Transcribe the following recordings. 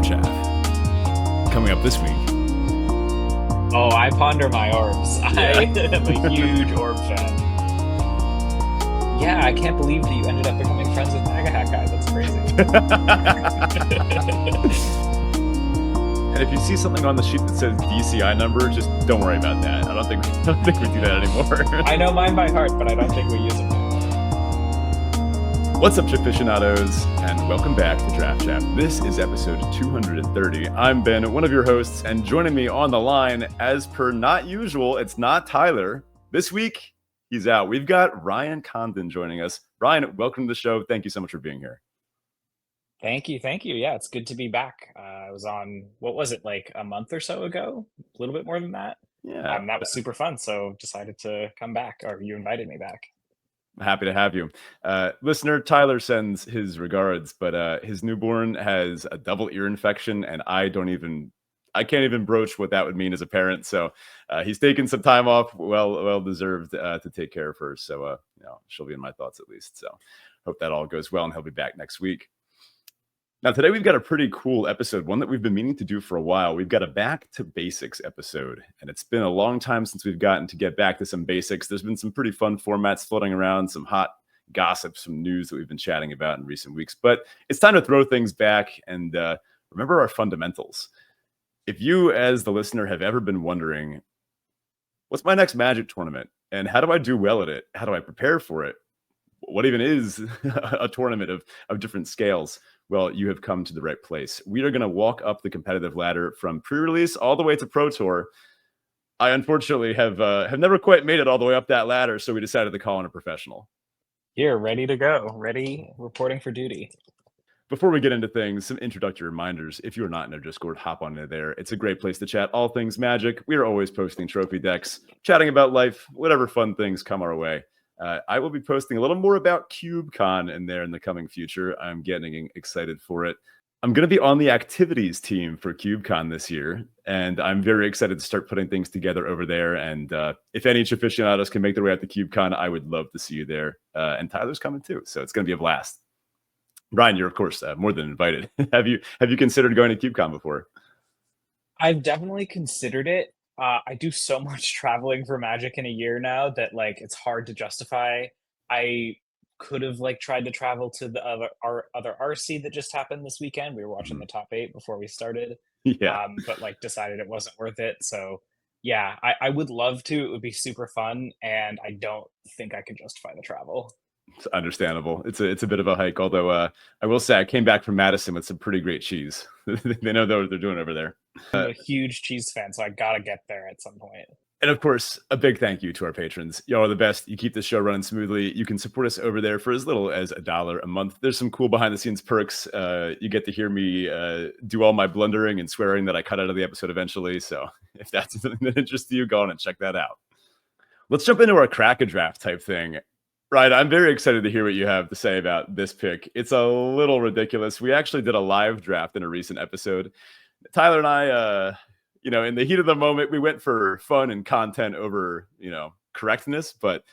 Chaff. Coming up this week. Oh, I ponder my orbs. Yeah. I am a huge orb fan. Yeah, I can't believe that you ended up becoming friends with MAGA Hat Guy. That's crazy. And if you see something on the sheet that says DCI number, just don't worry about that. I don't think we do that anymore. I know mine by heart, but I don't think we use them anymore. What's up, Chaficionados, and welcome back to Draft Chaff. This is episode 230. I'm Ben, one of your hosts, and joining me on the line, as per not usual, it's not Tyler. This week, he's out. We've got Ryan Condon joining us. Ryan, welcome to the show. Thank you so much for being here. Thank you. Yeah, it's good to be back. I was on, what was it, like a month or so ago? A little bit more than that. Yeah. That was super fun, so decided to come back, or you invited me back. Happy to have you. Listener, Tyler sends his regards, but his newborn has a double ear infection, and I can't even broach what that would mean as a parent. So he's taken some time off, well deserved, to take care of her. So she'll be in my thoughts at least. So hope that all goes well, and he'll be back next week. Now, today we've got a pretty cool episode, one that we've been meaning to do for a while. We've got a back to basics episode, and it's been a long time since we've gotten to get back to some basics. There's been some pretty fun formats floating around, some hot gossip, some news that we've been chatting about in recent weeks. But it's time to throw things back and remember our fundamentals. If you, as the listener, have ever been wondering, what's my next Magic tournament, and how do I do well at it? How do I prepare for it? What even is a tournament of different scales? Well, you have come to the right place. We are going to walk up the competitive ladder from pre-release all the way to Pro Tour. I unfortunately have never quite made it all the way up that ladder, so we decided to call in a professional. Here, ready to go. Ready, reporting for duty. Before we get into things, some introductory reminders. If you're not in our Discord, hop on in there. It's a great place to chat all things Magic. We are always posting trophy decks, chatting about life, whatever fun things come our way. I will be posting a little more about CubeCon in there in the coming future. I'm getting excited for it. I'm going to be on the activities team for CubeCon this year, and I'm very excited to start putting things together over there. And if any aficionados can make their way out to CubeCon, I would love to see you there. And Tyler's coming too, so it's going to be a blast. Ryan, you're of course more than invited. Have you considered going to CubeCon before? I've definitely considered it. I do so much traveling for Magic in a year now that it's hard to justify. I could have tried to travel to the other RC that just happened this weekend. We were watching the top 8 before we started. Yeah. But decided it wasn't worth it. So yeah, I would love to. It would be super fun, and I don't think I could justify the travel. It's understandable. It's a bit of a hike, although I will say I came back from Madison with some pretty great cheese. They know what they're doing over there. I'm a huge cheese fan, so I gotta get there at some point. And of course, a big thank you to our patrons. Y'all are the best. You keep this show running smoothly. You can support us over there for as little as $1 a month. There's some cool behind the scenes perks. You get to hear me do all my blundering and swearing that I cut out of the episode eventually. So if that's something that interests you, go on and check that out. Let's jump into our crack a draft type thing. Right, I'm very excited to hear what you have to say about this pick. It's a little ridiculous. We actually did a live draft in a recent episode. Tyler and I, in the heat of the moment, we went for fun and content over, correctness. But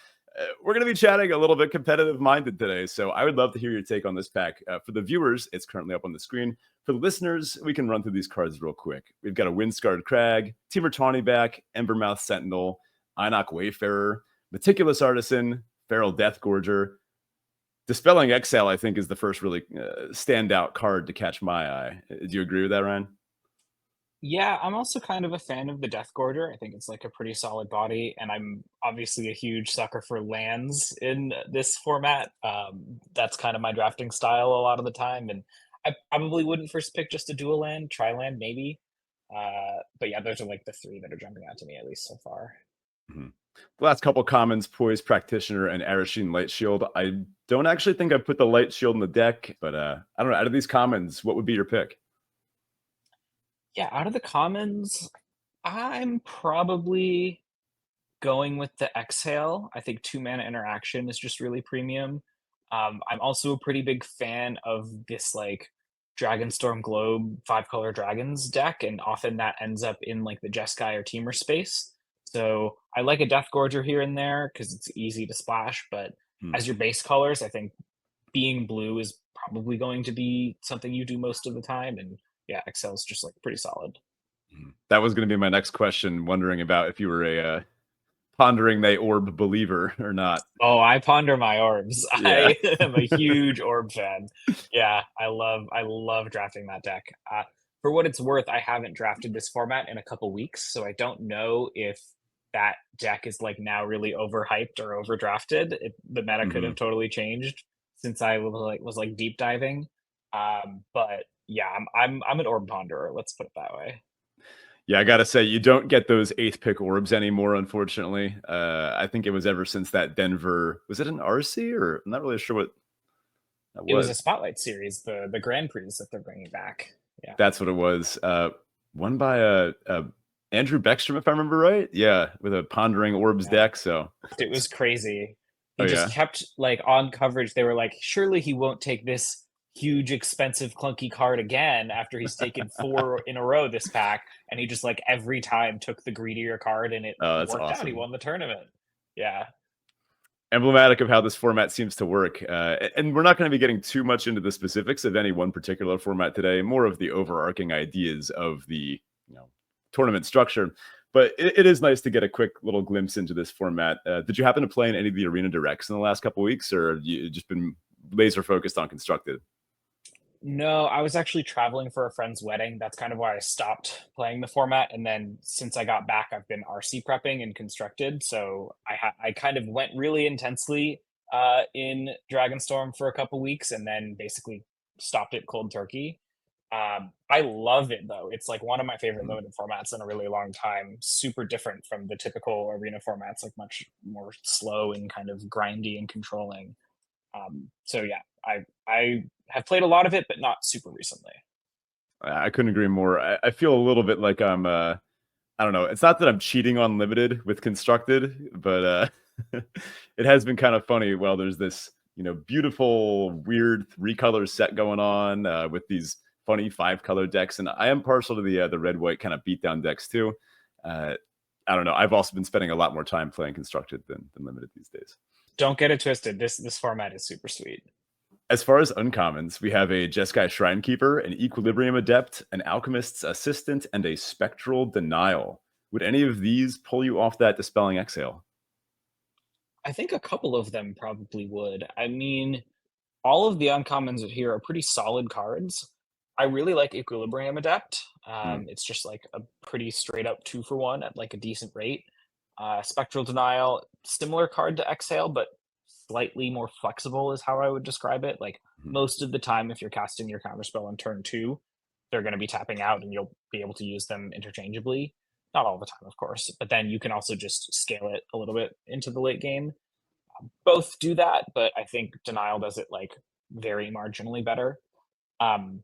we're going to be chatting a little bit competitive-minded today. So I would love to hear your take on this pack. For the viewers, it's currently up on the screen. For the listeners, we can run through these cards real quick. We've got a Windscarred Crag, Temur Tawny back, Embermouth Sentinel, Einok Wayfarer, Meticulous Artisan, Feral Deathgorger. Dispelling Exile, I think, is the first really standout card to catch my eye. Do you agree with that, Ryan? Yeah, I'm also kind of a fan of the Deathgorger. I think it's a pretty solid body, and I'm obviously a huge sucker for lands in this format. That's kind of my drafting style a lot of the time, and I probably wouldn't first pick just a dual land, tri-land maybe. But yeah, those are the 3 that are jumping out to me, at least so far. Mm-hmm. The last couple commons, Poise Practitioner and Arasheen Light Shield. I don't actually think I put the Light Shield in the deck, but I don't know. Out of these commons, what would be your pick? Yeah, out of the commons, I'm probably going with the Exhale. I think 2-mana interaction is just really premium. I'm also a pretty big fan of this Dragonstorm Globe 5-color dragons deck, and often that ends up in the Jeskai or Temur space. So I like a Deathgorger here and there because it's easy to splash, but as your base colors, I think being blue is probably going to be something you do most of the time. And yeah, Excel is just like pretty solid. That was going to be my next question, wondering about if you were a pondering they orb believer or not. Oh, I ponder my orbs. Yeah. I am a huge orb fan. Yeah, I love drafting that deck. For what it's worth, I haven't drafted this format in a couple weeks, so I don't know if that deck is like now really overhyped or overdrafted. The meta could hmm have totally changed since I was like deep diving. But yeah, I'm an orb ponderer. Let's put it that way. Yeah, I gotta say, you don't get those eighth pick orbs anymore, unfortunately. I think it was ever since that Denver, was it an RC or I'm not really sure what that It was was. a spotlight series, the Grand Prix that they're bringing back. Yeah. That's what it was. Won by Andrew Beckstrom, if I remember right. Yeah, with a pondering orbs Yeah. deck. So, It was crazy. oh He just yeah, kept like on coverage. They were like, surely he won't take this huge, expensive, clunky card again after he's taken four in a row this pack. And he just like every time took the greedier card and it oh that's worked out. He awesome. won the tournament. Yeah. Emblematic of how this format seems to work. And we're not going to be getting too much into the specifics of any one particular format today. More of the overarching ideas of the tournament structure. But it is nice to get a quick little glimpse into this format. Did you happen to play in any of the arena directs in the last couple of weeks, or have you just been laser focused on constructed? No, I was actually traveling for a friend's wedding. That's kind of why I stopped playing the format. And then since I got back, I've been RC prepping and constructed. So I kind of went really intensely in Dragonstorm for a couple weeks and then basically stopped it cold turkey. I love it though. It's like one of my favorite Mhm. limited formats in a really long time. Super different from the typical arena formats, like much more slow and kind of grindy and controlling. So yeah, I have played a lot of it, but not super recently. I couldn't agree more. I feel a little bit like I'm I don't know. It's not that I'm cheating on limited with constructed, but it has been kind of funny. Well, there's this, beautiful, weird three-color set going on with these funny five-color decks, and I am partial to the red-white kind of beatdown decks too. Uh, I don't know. I've also been spending a lot more time playing constructed than limited these days. Don't get it twisted. This format is super sweet. As far as uncommons, we have a Jeskai Shrinekeeper, an Equilibrium Adept, an Alchemist's Assistant, and a Spectral Denial. Would any of these pull you off that Dispelling Exhale? I think a couple of them probably would. I mean, all of the uncommons here are pretty solid cards. I really like Equilibrium Adept. Hmm. It's just like a pretty straight up 2-for-1 at like a decent rate. Spectral Denial, similar card to Exhale, but slightly more flexible is how I would describe it. Like hmm. most of the time, if you're casting your counterspell on turn 2, they're going to be tapping out and you'll be able to use them interchangeably. Not all the time, of course, but then you can also just scale it a little bit into the late game. Both do that, but I think Denial does it like very marginally better. Um,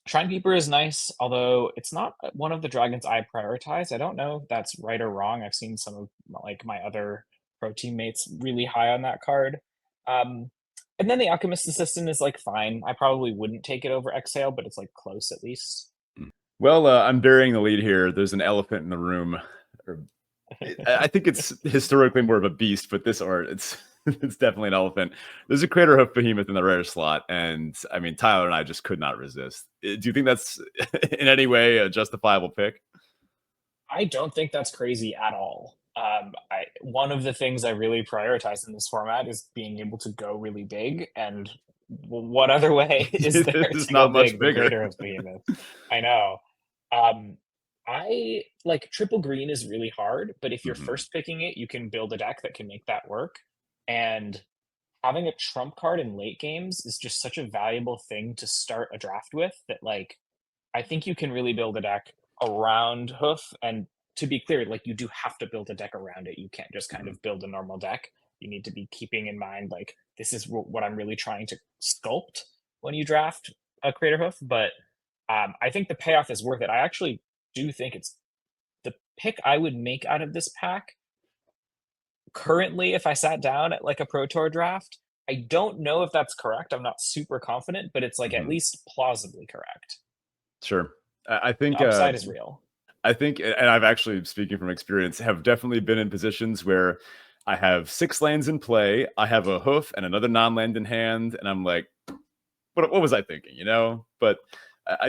Shrinekeeper is nice, although it's not one of the dragons I prioritize. I don't know if that's right or wrong. I've seen some of like my other pro teammates really high on that card. Um, and then the Alchemist Assistant is like fine. I probably wouldn't take it over Exhale, but it's like close at least. Well, I'm burying the lead here. There's an elephant in the room. Or, I think it's historically more of a beast, but this art, it's it's definitely an elephant. There's a Crater Hoof Behemoth in the rare slot, and I mean Tyler and I just could not resist. Do you think that's in any way a justifiable pick? I don't think that's crazy at all. One of the things I really prioritize in this format is being able to go really big, and what other way is there It's to go not much big than bigger. Greater of Behemoth? I know. Um, I like triple green is really hard, but if you're Mhm. first picking it, you can build a deck that can make that work. And having a trump card in late games is just such a valuable thing to start a draft with that like I think you can really build a deck around Hoof. And to be clear, like you do have to build a deck around it. You can't just kind Mhm. of build a normal deck. You need to be keeping in mind like this is what I'm really trying to sculpt when you draft a Crater Hoof. But I think the payoff is worth it. I actually do think it's the pick I would make out of this pack currently if I sat down at like a Pro Tour draft. I don't know if that's correct. I'm not super confident, but it's like at Mhm. least plausibly correct. Sure. I The think upside is real. and I've actually, speaking from experience, have definitely been in positions where I have 6 lands in play, I have a hoof and another non-land in hand, and I'm like, what was I thinking, you know? But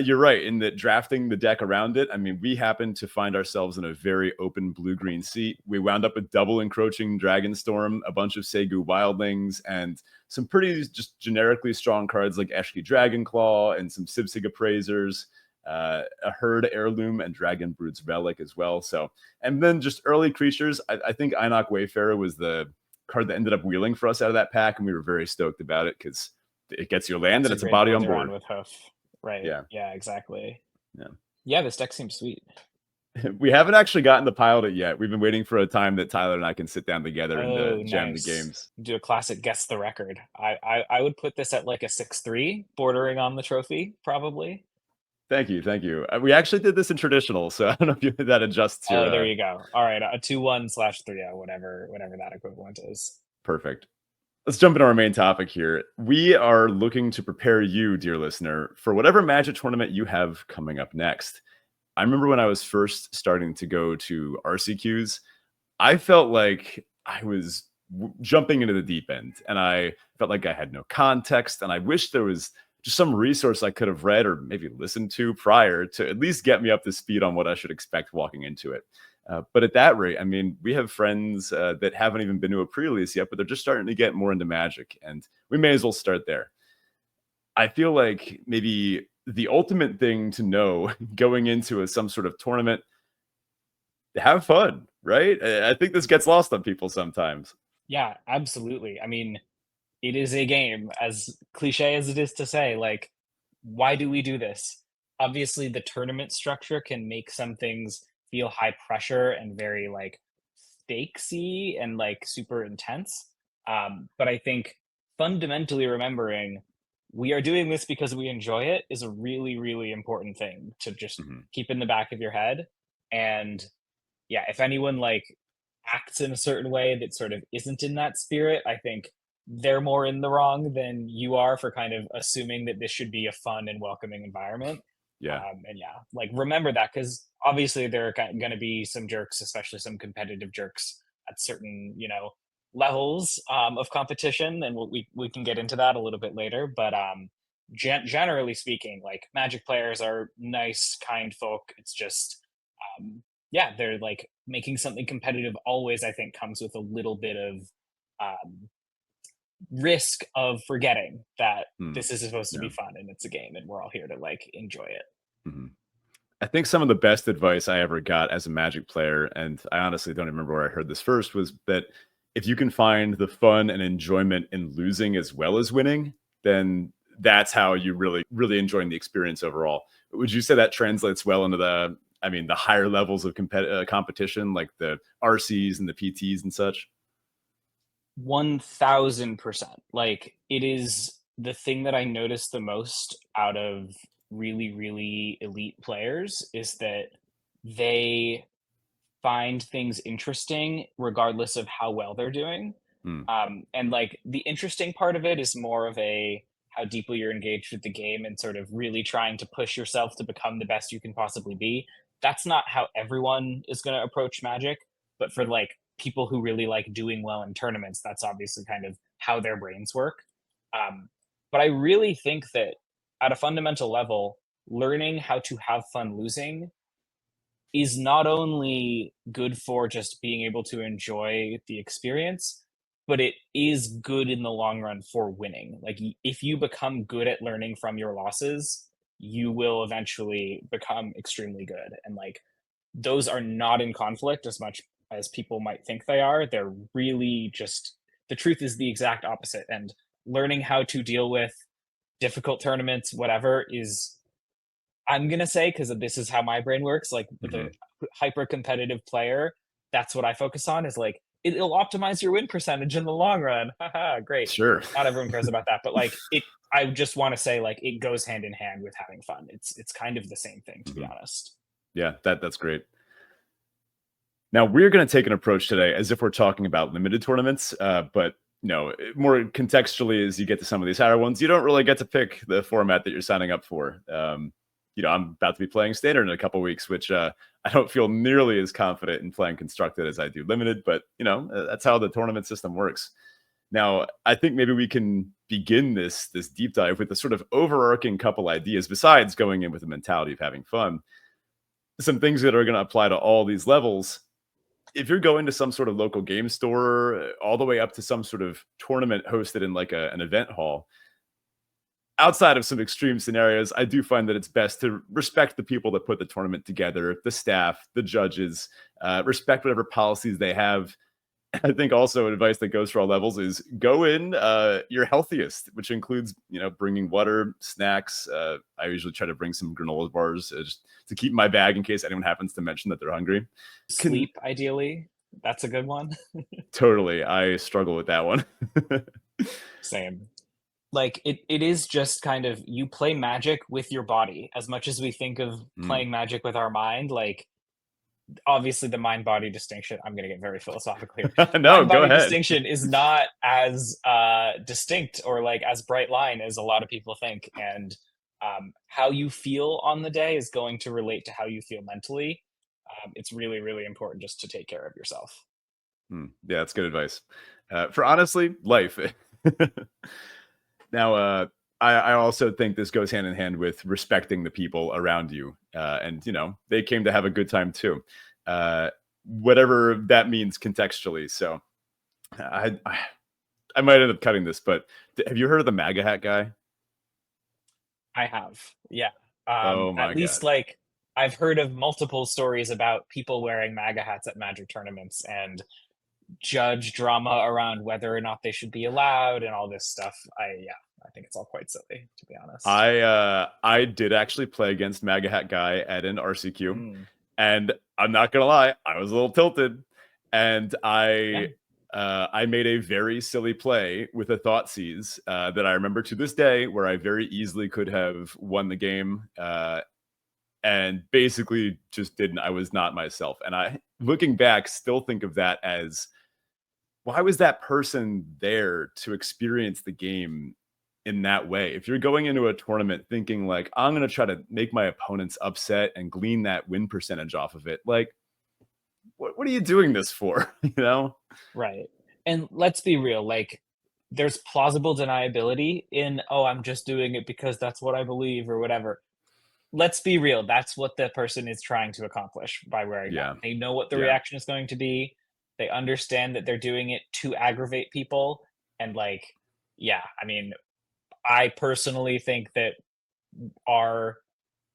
You're right in that drafting the deck around it. I mean, we happened to find ourselves in a very open blue-green seat. We wound up with double encroaching Dragonstorm, a bunch of Segu Wildlings, and some pretty just generically strong cards like Eshki Dragonclaw and some Sibsig Appraisers, a Herd Heirloom, and Dragon Brood's Relic as well. So, and then just early creatures. I think Einok Wayfarer was the card that ended up wheeling for us out of that pack, and we were very stoked about it because it gets you a land That's and a it's a great body on build around board. with Hoof. Right. Yeah. Yeah, exactly. Yeah. Yeah, this deck seems sweet. We haven't actually gotten to pilot it yet. We've been waiting for a time that Tyler and I can sit down together and jam the Nice. games. Do a classic guess the record. I would put this at like a 6-3, bordering on the trophy, probably. Thank you, thank you. We actually did this in traditional, so I don't know if that adjusts your. Oh, there you go. All right, a 2-1/3, whatever that equivalent is. Perfect. Let's jump into our main topic here. We are looking to prepare you, dear listener, for whatever Magic tournament you have coming up next. I remember when I was first starting to go to RCQs, I felt like I was jumping into the deep end, and I felt like I had no context, and I wish there was just some resource I could have read or maybe listened to prior to at least get me up to speed on what I should expect walking into it. But at that rate, I mean, we have friends that haven't even been to a pre-release yet, but they're just starting to get more into Magic, and we may as well start there. I feel like maybe the ultimate thing to know going into some sort of tournament, have fun, right? I think this gets lost on people sometimes. Yeah, absolutely. I mean, it is a game, as cliche as it is to say, like, why do we do this? Obviously, the tournament structure can make some things feel high pressure and very like stakesy and like super intense. But I think fundamentally remembering we are doing this because we enjoy it is a really, really important thing to just Mhm. keep in the back of your head. And yeah, if anyone like acts in a certain way that sort of isn't in that spirit, I think they're more in the wrong than you are for kind of assuming that this should be a fun and welcoming environment. Yeah. And yeah, like remember that because obviously there are going to be some jerks, especially some competitive jerks at certain, levels of competition, and we can get into that a little bit later. But generally speaking, like Magic players are nice, kind folk. It's just yeah, they're like making something competitive always, I think, comes with a little bit of um, risk of forgetting that Mm. this is supposed to Yeah. be fun and it's a game and we're all here to like enjoy it. Mhm. I think some of the best advice I ever got as a Magic player, and I honestly don't remember where I heard this first, was that if you can find the fun and enjoyment in losing as well as winning, then that's how you really, really enjoying the experience overall. Would you say that translates well into the higher levels of competition, like the RCs and the PTs and such? 1000%. Like it is the thing that I notice the most out of really, really elite players is that they find things interesting regardless of how well they're doing. Mm. And like the interesting part of it is more of a how deeply you're engaged with the game and sort of really trying to push yourself to become the best you can possibly be. That's not how everyone is going to approach Magic, but for like people who really like doing well in tournaments, that's obviously kind of how their brains work. Um, but I really think that at a fundamental level, learning how to have fun losing is not only good for just being able to enjoy the experience, but it is good in the long run for winning. Like if you become good at learning from your losses, you will eventually become extremely good. And like those are not in conflict as much as people might think they are. They're really just the truth is the exact opposite. And learning how to deal with difficult tournaments, whatever, is I'm gonna say because this is how my brain works. Like with a Mhm. hyper competitive player, that's what I focus on. Is like it'll optimize your win percentage in the long run. Haha, great. Sure. Not everyone cares about that, but like it. I just want to say like it goes hand in hand with having fun. It's kind of the same thing, to be Mhm. honest. Yeah, that's great. Now we're going to take an approach today as if we're talking about limited tournaments, but no, more contextually as you get to some of these higher ones, you don't really get to pick the format that you're signing up for. I'm about to be playing standard in a couple weeks, which I don't feel nearly as confident in playing constructed as I do limited, but that's how the tournament system works. Now, I think maybe we can begin this deep dive with a sort of overarching couple ideas besides going in with the mentality of having fun. Some things that are going to apply to all these levels. If you're going to some sort of local game store, all the way up to some sort of tournament hosted in like an event hall, outside of some extreme scenarios, I do find that it's best to respect the people that put the tournament together, the staff, the judges, respect whatever policies they have. I think also advice that goes for all levels is go in your healthiest, which includes, bringing water, snacks. I usually try to bring some granola bars just to keep in my bag in case anyone happens to mention that they're hungry. Can Sleep, ideally. That's a good one. Totally. I struggle with that one. Same. Like it is just kind of, you play Magic with your body as much as we think of Mm. playing Magic with our mind. Like, obviously the mind body distinction, I'm going to get very philosophical here. No, Mind go body ahead. distinction is not as distinct or like as bright line as a lot of people think. And how you feel on the day is going to relate to how you feel mentally. It's really, really important just to take care of yourself. Yeah, that's good advice. For honestly, life. Now, I also think this goes hand in hand with respecting the people around you. And, they came to have a good time too. Uh, Whatever that means contextually. So I might end up cutting this, but have you heard of the MAGA hat guy? I have, yeah. Oh At my least God. like I've heard of multiple stories about people wearing MAGA hats at Magic tournaments and judge drama around whether or not they should be allowed and all this stuff. I think it's all quite silly, to be honest. I did actually play against MAGA hat guy at an RCQ, Mm, and I'm not gonna lie, I was a little tilted, and yeah, I made a very silly play with a thought seize that I remember to this day, where I very easily could have won the game, and basically just didn't. I was not myself, and I, looking back, still think of that as, why was that person there to experience the game in that way? If you're going into a tournament thinking like, I'm going to try to make my opponents upset and glean that win percentage off of it, like, what are you doing this for? you know? right. And let's be real, like there's plausible deniability in, oh, I'm just doing it because that's what I believe or whatever. Let's be real, that's what the person is trying to accomplish by wearing that. Yeah. They know what the Yeah. reaction is going to be. They understand that they're doing it to aggravate people. And like, yeah, I mean, I personally think that our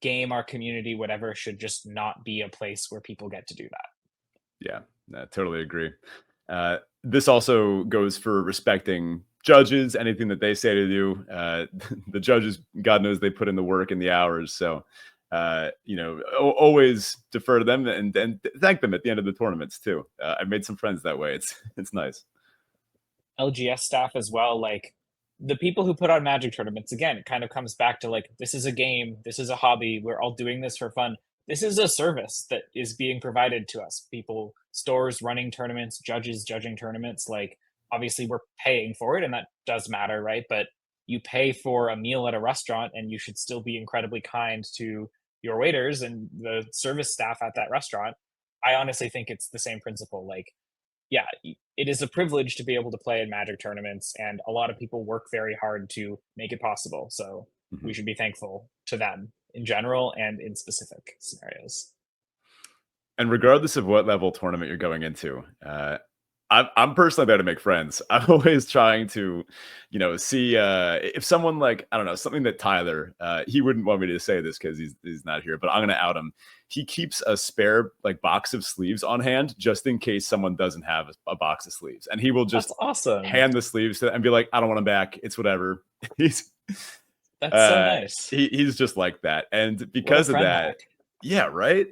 game, our community, whatever, should just not be a place where people get to do that. Yeah. I totally agree. This also goes for respecting judges, anything that they say to do. The judges, God knows they put in the work and the hours. So, always defer to them and thank them at the end of the tournaments too. I've made some friends that way. It's nice. LGS staff as well, like the people who put on Magic tournaments, again, it kind of comes back to like, this is a game, this is a hobby, we're all doing this for fun. This is a service that is being provided to us. People, stores running tournaments, judges judging tournaments. Like, obviously, we're paying for it, and that does matter, right? But you pay for a meal at a restaurant, and you should still be incredibly kind to your waiters and the service staff at that restaurant. I honestly think it's the same principle. Like, yeah, it is a privilege to be able to play in Magic tournaments, and a lot of people work very hard to make it possible. So we Mhm. should be thankful to them in general and in specific scenarios. And regardless of what level tournament you're going into, I'm personally there to make friends. I'm always trying to, see if someone, like, I don't know, something that Tyler, he wouldn't want me to say this because he's not here, but I'm gonna out him. He keeps a spare like box of sleeves on hand just in case someone doesn't have a box of sleeves, and he will That's just awesome. hand the sleeves to and be like, I don't want them back. It's whatever. He's That's so nice. he's just like that, and What a because of friend that, hack. yeah, right.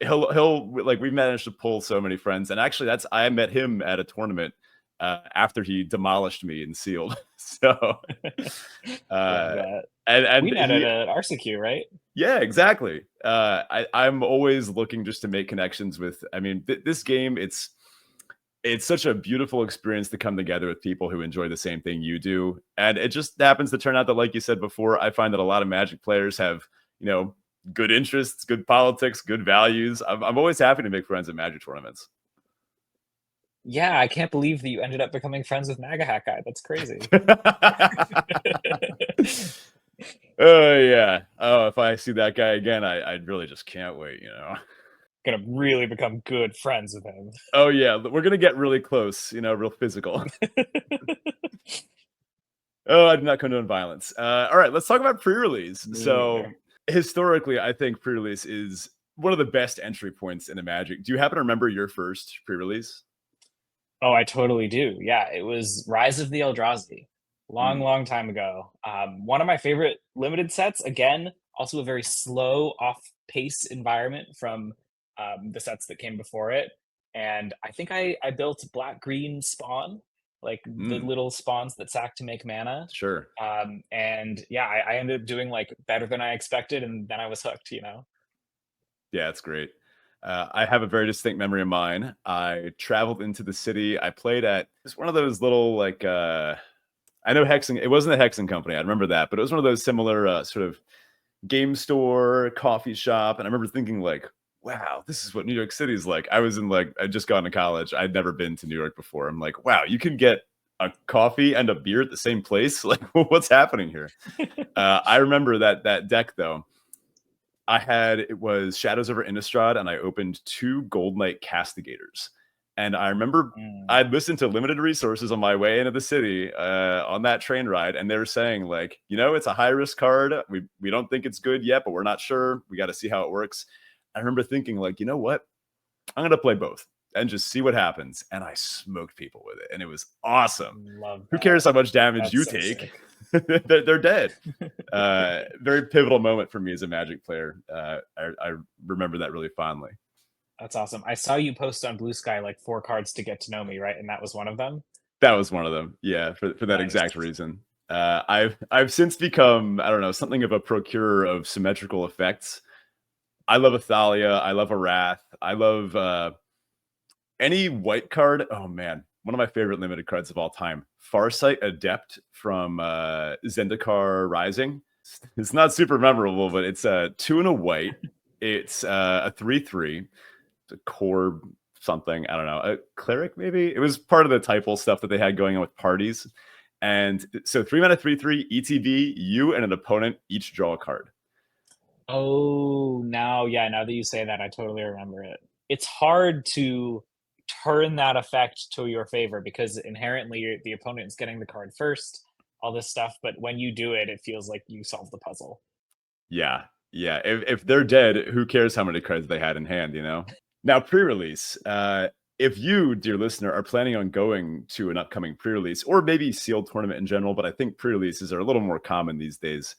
He'll like, we managed to pull so many friends, and actually, I met him at a tournament after he demolished me and sealed. So, Love uh, that. and We met at he, an RCQ, right? yeah, exactly. I'm always looking just to make connections with. I mean, this game, it's such a beautiful experience to come together with people who enjoy the same thing you do. And it just happens to turn out that, like you said before, I find that a lot of Magic players have, good interests, good politics, good values. I'm always happy to make friends at Magic tournaments. Yeah, I can't believe that you ended up becoming friends with MAGA Hat Guy. That's crazy. Oh yeah. Oh, if I see that guy again, I really just can't wait, you know. Gonna really become good friends with him. Oh yeah, we're gonna get really close, you know, real physical. Oh, I do not condone violence. All right, let's talk about pre-release. Me So neither. historically, I think pre-release is one of the best entry points in the Magic. Do you happen to remember your first pre-release? Oh, I totally do. Yeah, it was Rise of the Eldrazi. Long, Mm, long time ago. One of my favorite limited sets. Again, also a very slow, off-pace environment from the sets that came before it. And I think I built black green spawn, like the mm, little spawns that sack to make mana. sure. And yeah, I ended up doing like better than I expected, and then I was hooked. Yeah, it's great. I have a very distinct memory of mine. I traveled into the city. I played at it's one of those little like I know Hexen. It wasn't a Hexen company. I remember that, but it was one of those similar sort of game store, coffee shop, and I remember thinking like, "Wow, this is what New York City is like." I was in like I'd just gone to college. I'd never been to New York before. I'm like, "Wow, you can get a coffee and a beer at the same place? Like, what's happening here?" I remember that deck though. I had it was Shadows over Innistrad, and I opened 2 Gold Knight Castigators. And I remember Mm. I'd listened to Limited Resources on my way into the city on that train ride, and they were saying like, you know, it's a high risk card. We don't think it's good yet, but we're not sure. We got to see how it works. I remember thinking like, you know what? I'm gonna play both and just see what happens. And I smoked people with it, and it was awesome. Love Who that. cares how much damage That's you so take? sick. They're dead. Very pivotal moment for me as a Magic player. I remember that really fondly. That's awesome. I saw you post on Blue Sky like 4 cards to get to know me, right? And that was one of them? That was one of them. Yeah, for that Nice. exact reason. I've since become I don't know something of a procurer of symmetrical effects. I love Athalia. I love Arath. I love any white card. Oh man, one of my favorite limited cards of all time. Farsight Adept from Zendikar Rising. It's not super memorable, but it's a 2 and a white. It's a 3/3. It's a core something. I don't know. A cleric, maybe? It was part of the typal stuff that they had going on with parties. And so 3 mana 3/3 ETB, you and an opponent each draw a card. Oh, now, yeah, now that you say that, I totally remember it. It's hard to turn that effect to your favor because inherently the opponent is getting the card first, all this stuff. But when you do it, it feels like you solve the puzzle. Yeah. Yeah. If they're dead, who cares how many cards they had in hand, you know? Now, pre-release. If you, dear listener, are planning on going to an upcoming pre-release or maybe sealed tournament in general, but I think pre-releases are a little more common these days.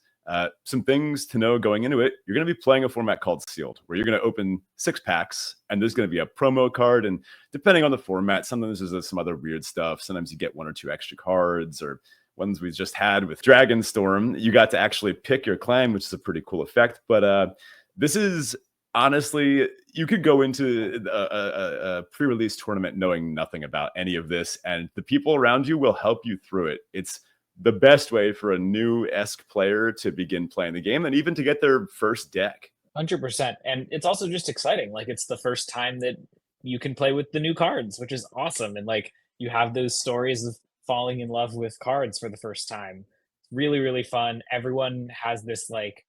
Some things to know going into it. You're going to be playing a format called sealed, where you're going to open 6 packs, and there's going to be a promo card. And depending on the format, sometimes there's some other weird stuff. Sometimes you get 1 or 2 extra cards, or ones we just had with Dragonstorm. You got to actually pick your clan, which is a pretty cool effect. But this is honestly, you could go into a pre-release tournament knowing nothing about any of this, and the people around you will help you through it. It's the best way for a new-esque player to begin playing the game and even to get their first deck. 100%. And it's also just exciting. Like it's the first time that you can play with the new cards, which is awesome. And like you have those stories of falling in love with cards for the first time. Really, really fun. Everyone has this like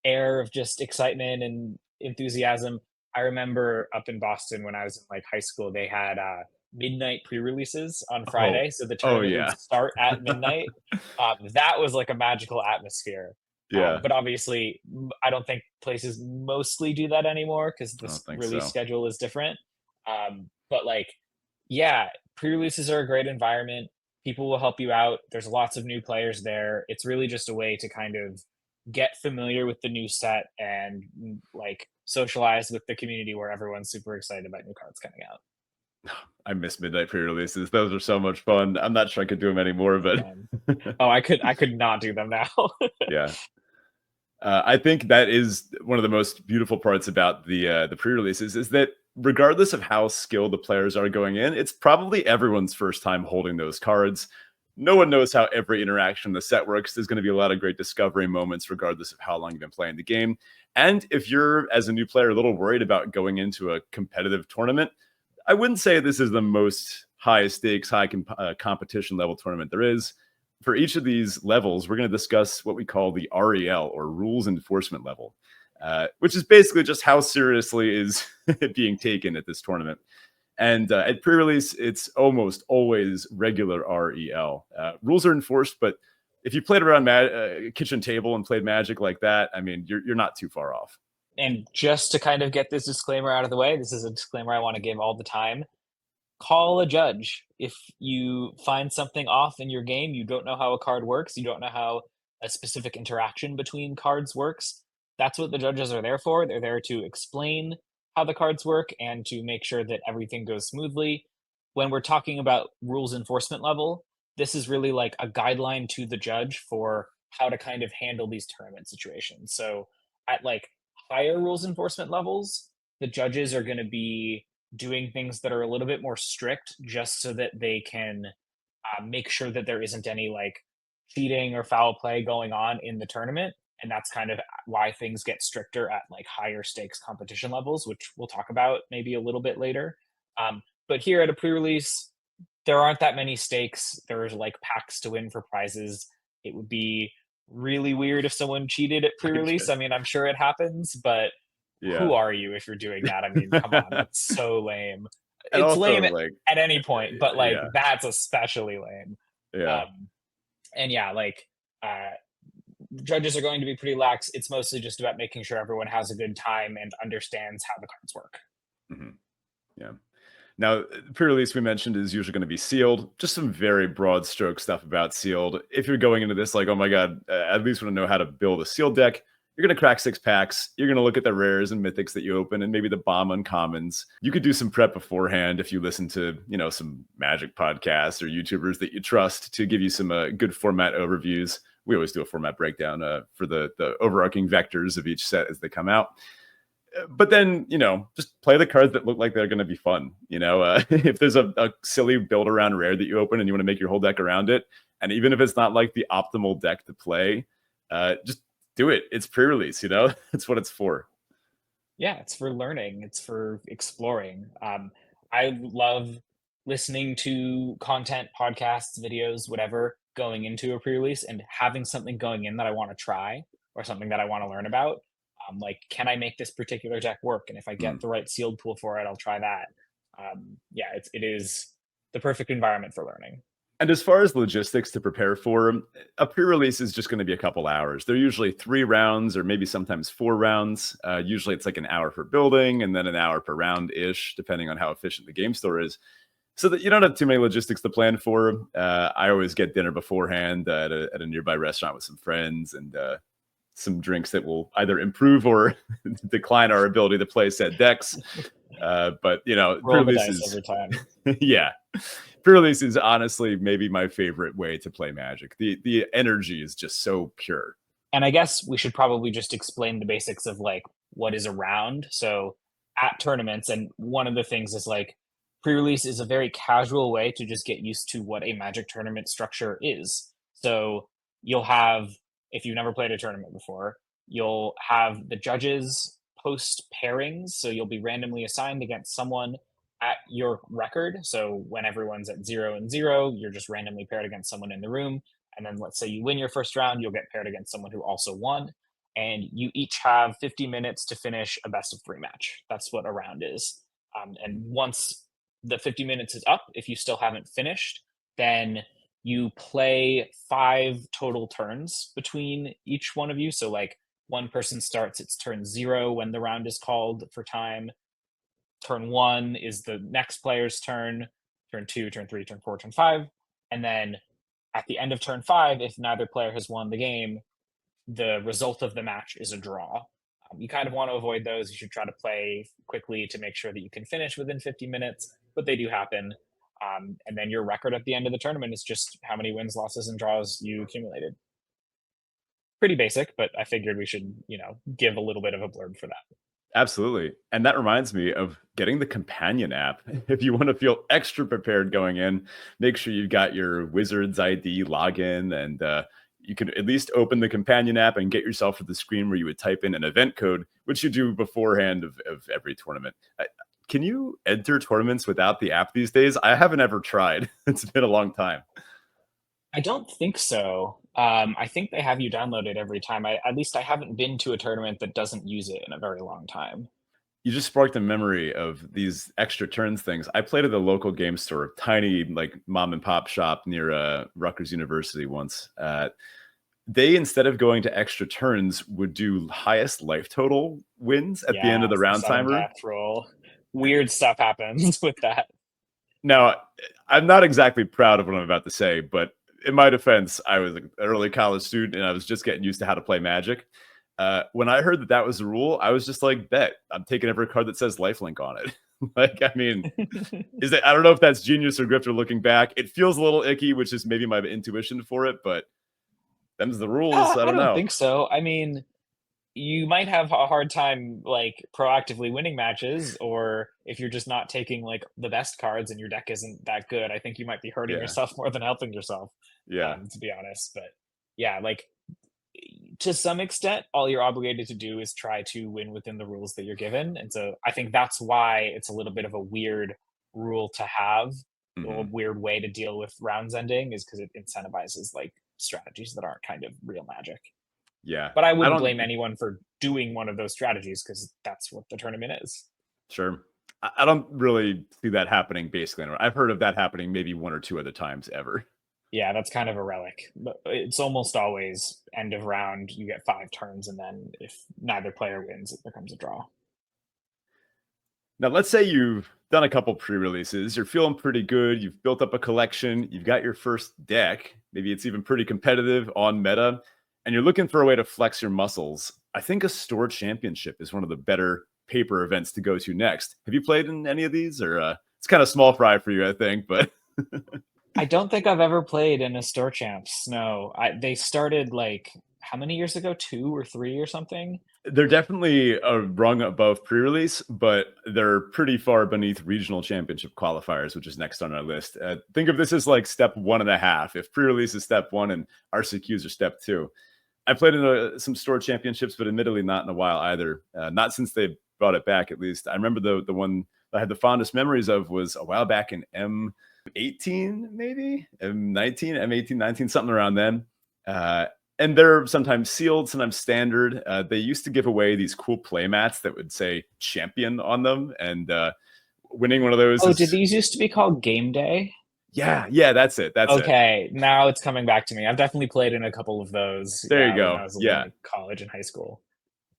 air of just excitement and enthusiasm. I remember up in Boston when I was in like high school, they had midnight pre-releases on Oh, Friday, so the oh tournament would yeah, start at midnight. That was like a magical atmosphere. yeah. But obviously, I don't think places mostly do that anymore because I don't this think release so. schedule is different. But like, yeah, pre-releases are a great environment. People will help you out. There's lots of new players there. It's really just a way to kind of get familiar with the new set and like socialize with the community where everyone's super excited about new cards coming out. I miss midnight pre-releases. Those are so much fun. I'm not sure I could do them anymore, So but fun. Oh, I could not do them now. yeah. I think that is one of the most beautiful parts about the pre-releases is that regardless of how skilled the players are going in, it's probably everyone's first time holding those cards. No one knows how every interaction in the set works. There's going to be a lot of great discovery moments, regardless of how long you've been playing the game. And if you're, as a new player, a little worried about going into a competitive tournament, I wouldn't say this is the most high stakes, high competition level tournament there is. For each of these levels, we're going to discuss what we call the REL, or rules enforcement level, which is basically just how seriously is it being taken at this tournament. And at pre-release, it's almost always regular REL. Rules are enforced, but if you played around kitchen table and played Magic like that, I mean, you're not too far off. And just to kind of get this disclaimer out of the way, this is a disclaimer I want to give all the time. Call a judge. If you find something off in your game, you don't know how a card works, you don't know how a specific interaction between cards works, that's what the judges are there for. They're there to explain how the cards work and to make sure that everything goes smoothly. When we're talking about rules enforcement level, this is really like a guideline to the judge for how to kind of handle these tournament situations. So at like higher rules enforcement levels, the judges are going to be doing things that are a little bit more strict just so that they can make sure that there isn't any like cheating or foul play going on in the tournament. And that's kind of why things get stricter at like higher stakes competition levels, which we'll talk about maybe a little bit later. But here at a pre-release, there aren't that many stakes. There's like packs to win for prizes. It would be really weird if someone cheated at pre-release. I mean, I'm sure it happens, but who are you if you're doing that? I mean, come on, that's so lame. And It's also, lame like, at any point, but like yeah, that's especially lame. yeah. And yeah, like judges are going to be pretty lax. It's mostly just about making sure everyone has a good time and understands how the cards work. Mm-hmm. Yeah. Now, pre-release we mentioned is usually going to be sealed. Just some very broad stroke stuff about sealed. If you're going into this like, oh my god, at least want to know how to build a sealed deck, you're going to crack 6 packs. You're going to look at the rares and mythics that you open and maybe the bomb uncommons. You could do some prep beforehand if you listen to, some Magic podcasts or YouTubers that you trust to give you some good format overviews. We always do a format breakdown for the overarching vectors of each set as they come out. But then, just play the cards that look like they're going to be fun. If there's a silly build around rare that you open and you want to make your whole deck around it, and even if it's not like the optimal deck to play, just do it. It's pre-release, That's what it's for. Yeah, it's for learning. It's for exploring. I love listening to content, podcasts, videos, whatever, going into a pre-release and having something going in that I want to try or something that I want to learn about. Like, can I make this particular deck work? And if I get the right sealed pool for it, I'll try that. Yeah, it is the perfect environment for learning. And as far as logistics to prepare for, a pre-release is just going to be a couple hours. They're usually 3 rounds or maybe sometimes 4 rounds. Usually it's like an hour per building and then an hour per round-ish, depending on how efficient the game store is. So that you don't have too many logistics to plan for. I always get dinner beforehand at a nearby restaurant with some friends and some drinks that will either improve or decline our ability to play said decks. But roll the dice every time. Yeah. Pre-release is honestly maybe my favorite way to play Magic. The energy is just so pure. And I guess we should probably just explain the basics of like what is around. So at tournaments, and one of the things is like pre-release is a very casual way to just get used to what a Magic tournament structure is. So you'll have, if you've never played a tournament before, you'll have the judges post pairings. So you'll be randomly assigned against someone at your record. So when everyone's at 0 and 0, you're just randomly paired against someone in the room. And then let's say you win your first round, you'll get paired against someone who also won. And you each have 50 minutes to finish a best of 3 match. That's what a round is. And once the 50 minutes is up, if you still haven't finished, then you play 5 total turns between each one of you. So like one person starts, it's turn 0 when the round is called for time. Turn 1 is the next player's turn. Turn 2, turn 3, turn 4, turn 5. And then at the end of turn 5, if neither player has won the game, the result of the match is a draw. You kind of want to avoid those. You should try to play quickly to make sure that you can finish within 50 minutes, but they do happen. And then your record at the end of the tournament is just how many wins, losses, and draws you accumulated. Pretty basic, but I figured we should, give a little bit of a blurb for that. Absolutely. And that reminds me of getting the companion app. If you want to feel extra prepared going in, make sure you've got your Wizards ID login, and you can at least open the companion app and get yourself to the screen where you would type in an event code, which you do beforehand of every tournament. can you enter tournaments without the app these days? I haven't ever tried. It's been a long time. I don't think so. I think they have you download it every time. At least I haven't been to a tournament that doesn't use it in a very long time. You just sparked a memory of these extra turns things. I played at a local game store, tiny like mom and pop shop near Rutgers University once. They, instead of going to extra turns, would do highest life total wins at the end of Yeah, the the round sudden timer. death roll. Weird stuff happens with that. Now, I'm not exactly proud of what I'm about to say, but in my defense, I was an early college student and I was just getting used to how to play Magic. When I heard that that was the rule, I was just like, bet I'm taking every card that says lifelink on it. Like, I mean, is that, I don't know if that's genius or grifter looking back. It feels a little icky, which is maybe my intuition for it, but them's the rules. I I don't don't know. think so. I mean, you might have a hard time like proactively winning matches, or if you're just not taking like the best cards and your deck isn't that good, I think you might be hurting Yeah. yourself more than helping yourself, Yeah. to be honest. But yeah, like to some extent, all you're obligated to do is try to win within the rules that you're given. And so I think that's why it's a little bit of a weird rule to have, or a Hmm. weird way to deal with rounds ending, is because it incentivizes like strategies that aren't kind of real magic. Yeah. But I I wouldn't don't, blame anyone for doing one of those strategies because that's what the tournament is. sure. I don't really see that happening basically. I've heard of that happening maybe one or two other times ever. Yeah, that's kind of a relic. But it's almost always end of round, you get 5 turns, and then if neither player wins, it becomes a draw. Now, let's say you've done a couple pre-releases, you're feeling pretty good, you've built up a collection, you've got your first deck, maybe it's even pretty competitive on meta, and you're looking for a way to flex your muscles. I think a store championship is one of the better paper events to go to next. Have you played in any of these, or it's kind of small fry for you, I think, but I don't think I've ever played in a store champs. No, they started like how many years ago? 2 or 3 or something. they're definitely a rung above pre-release, but they're pretty far beneath regional championship qualifiers, which is next on our list. Think of this as like step 1.5. If pre-release is step 1 and RCQs are step 2. I played in some store championships, but admittedly not in a while either. Not since they brought it back, at least. I remember the one I had the fondest memories of was a while back in M18, maybe M19, M18, 19, something around then. Uh, and they're sometimes sealed, sometimes standard. They used to give away these cool play mats that would say champion on them, and winning one of those Oh, did is these used to be called Game Day? yeah, yeah, that's it, that's it. Okay, now it's coming back to me. I've definitely played in a couple of those. There you Yeah, when go. I was in Yeah, like college and high school.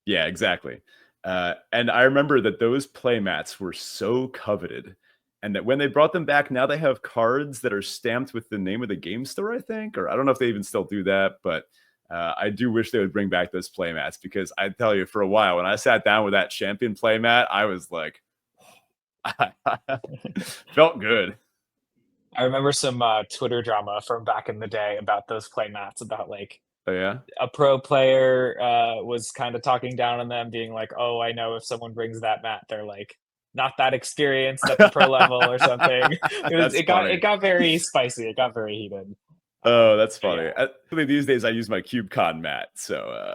yeah, exactly. And I remember that those play mats were so coveted, and that when they brought them back, now they have cards that are stamped with the name of the game store, I think, or I don't know if they even still do that, but I do wish they would bring back those play mats because I tell you, for a while, when I sat down with that champion play mat, I was like, felt good. I remember some Twitter drama from back in the day about those play mats, about like Oh yeah, a pro player was kind of talking down on them, being like, "Oh, I know if someone brings that mat, they're like not that experienced at the pro level or something." that's It funny. got very spicy. It got very heated. Oh, that's But funny. yeah, Actually, these days I use my CubeCon mat, so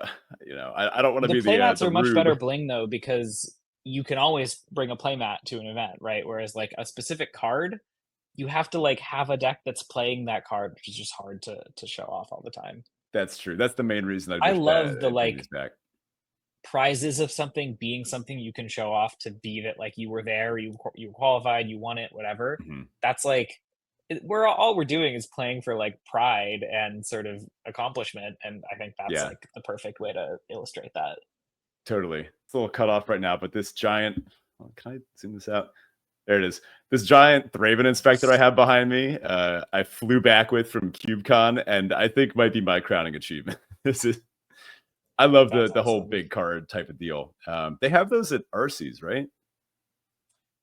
I don't want to the be playmats the are much better rube. bling though, because you can always bring a playmat to an event, right? Whereas like a specific card, you have to like have a deck that's playing that card, which is just hard to show off all the time. That's true. That's the main reason I I wish that love the they bring these like back. prizes of something being something you can show off, to be that like you were there, you qualified, you won it, whatever. Mhm. That's like we're all we're doing is playing for like pride and sort of accomplishment, and I think that's Yeah, like the perfect way to illustrate that. totally. It's a little cut off right now, but this giant oh, can I zoom this out? There it is. This giant Thraven inspector I have behind me, I flew back with from CubeCon, and I think might be my crowning achievement. This is I love That's the whole awesome. big card type of deal. They have those at RCs, right?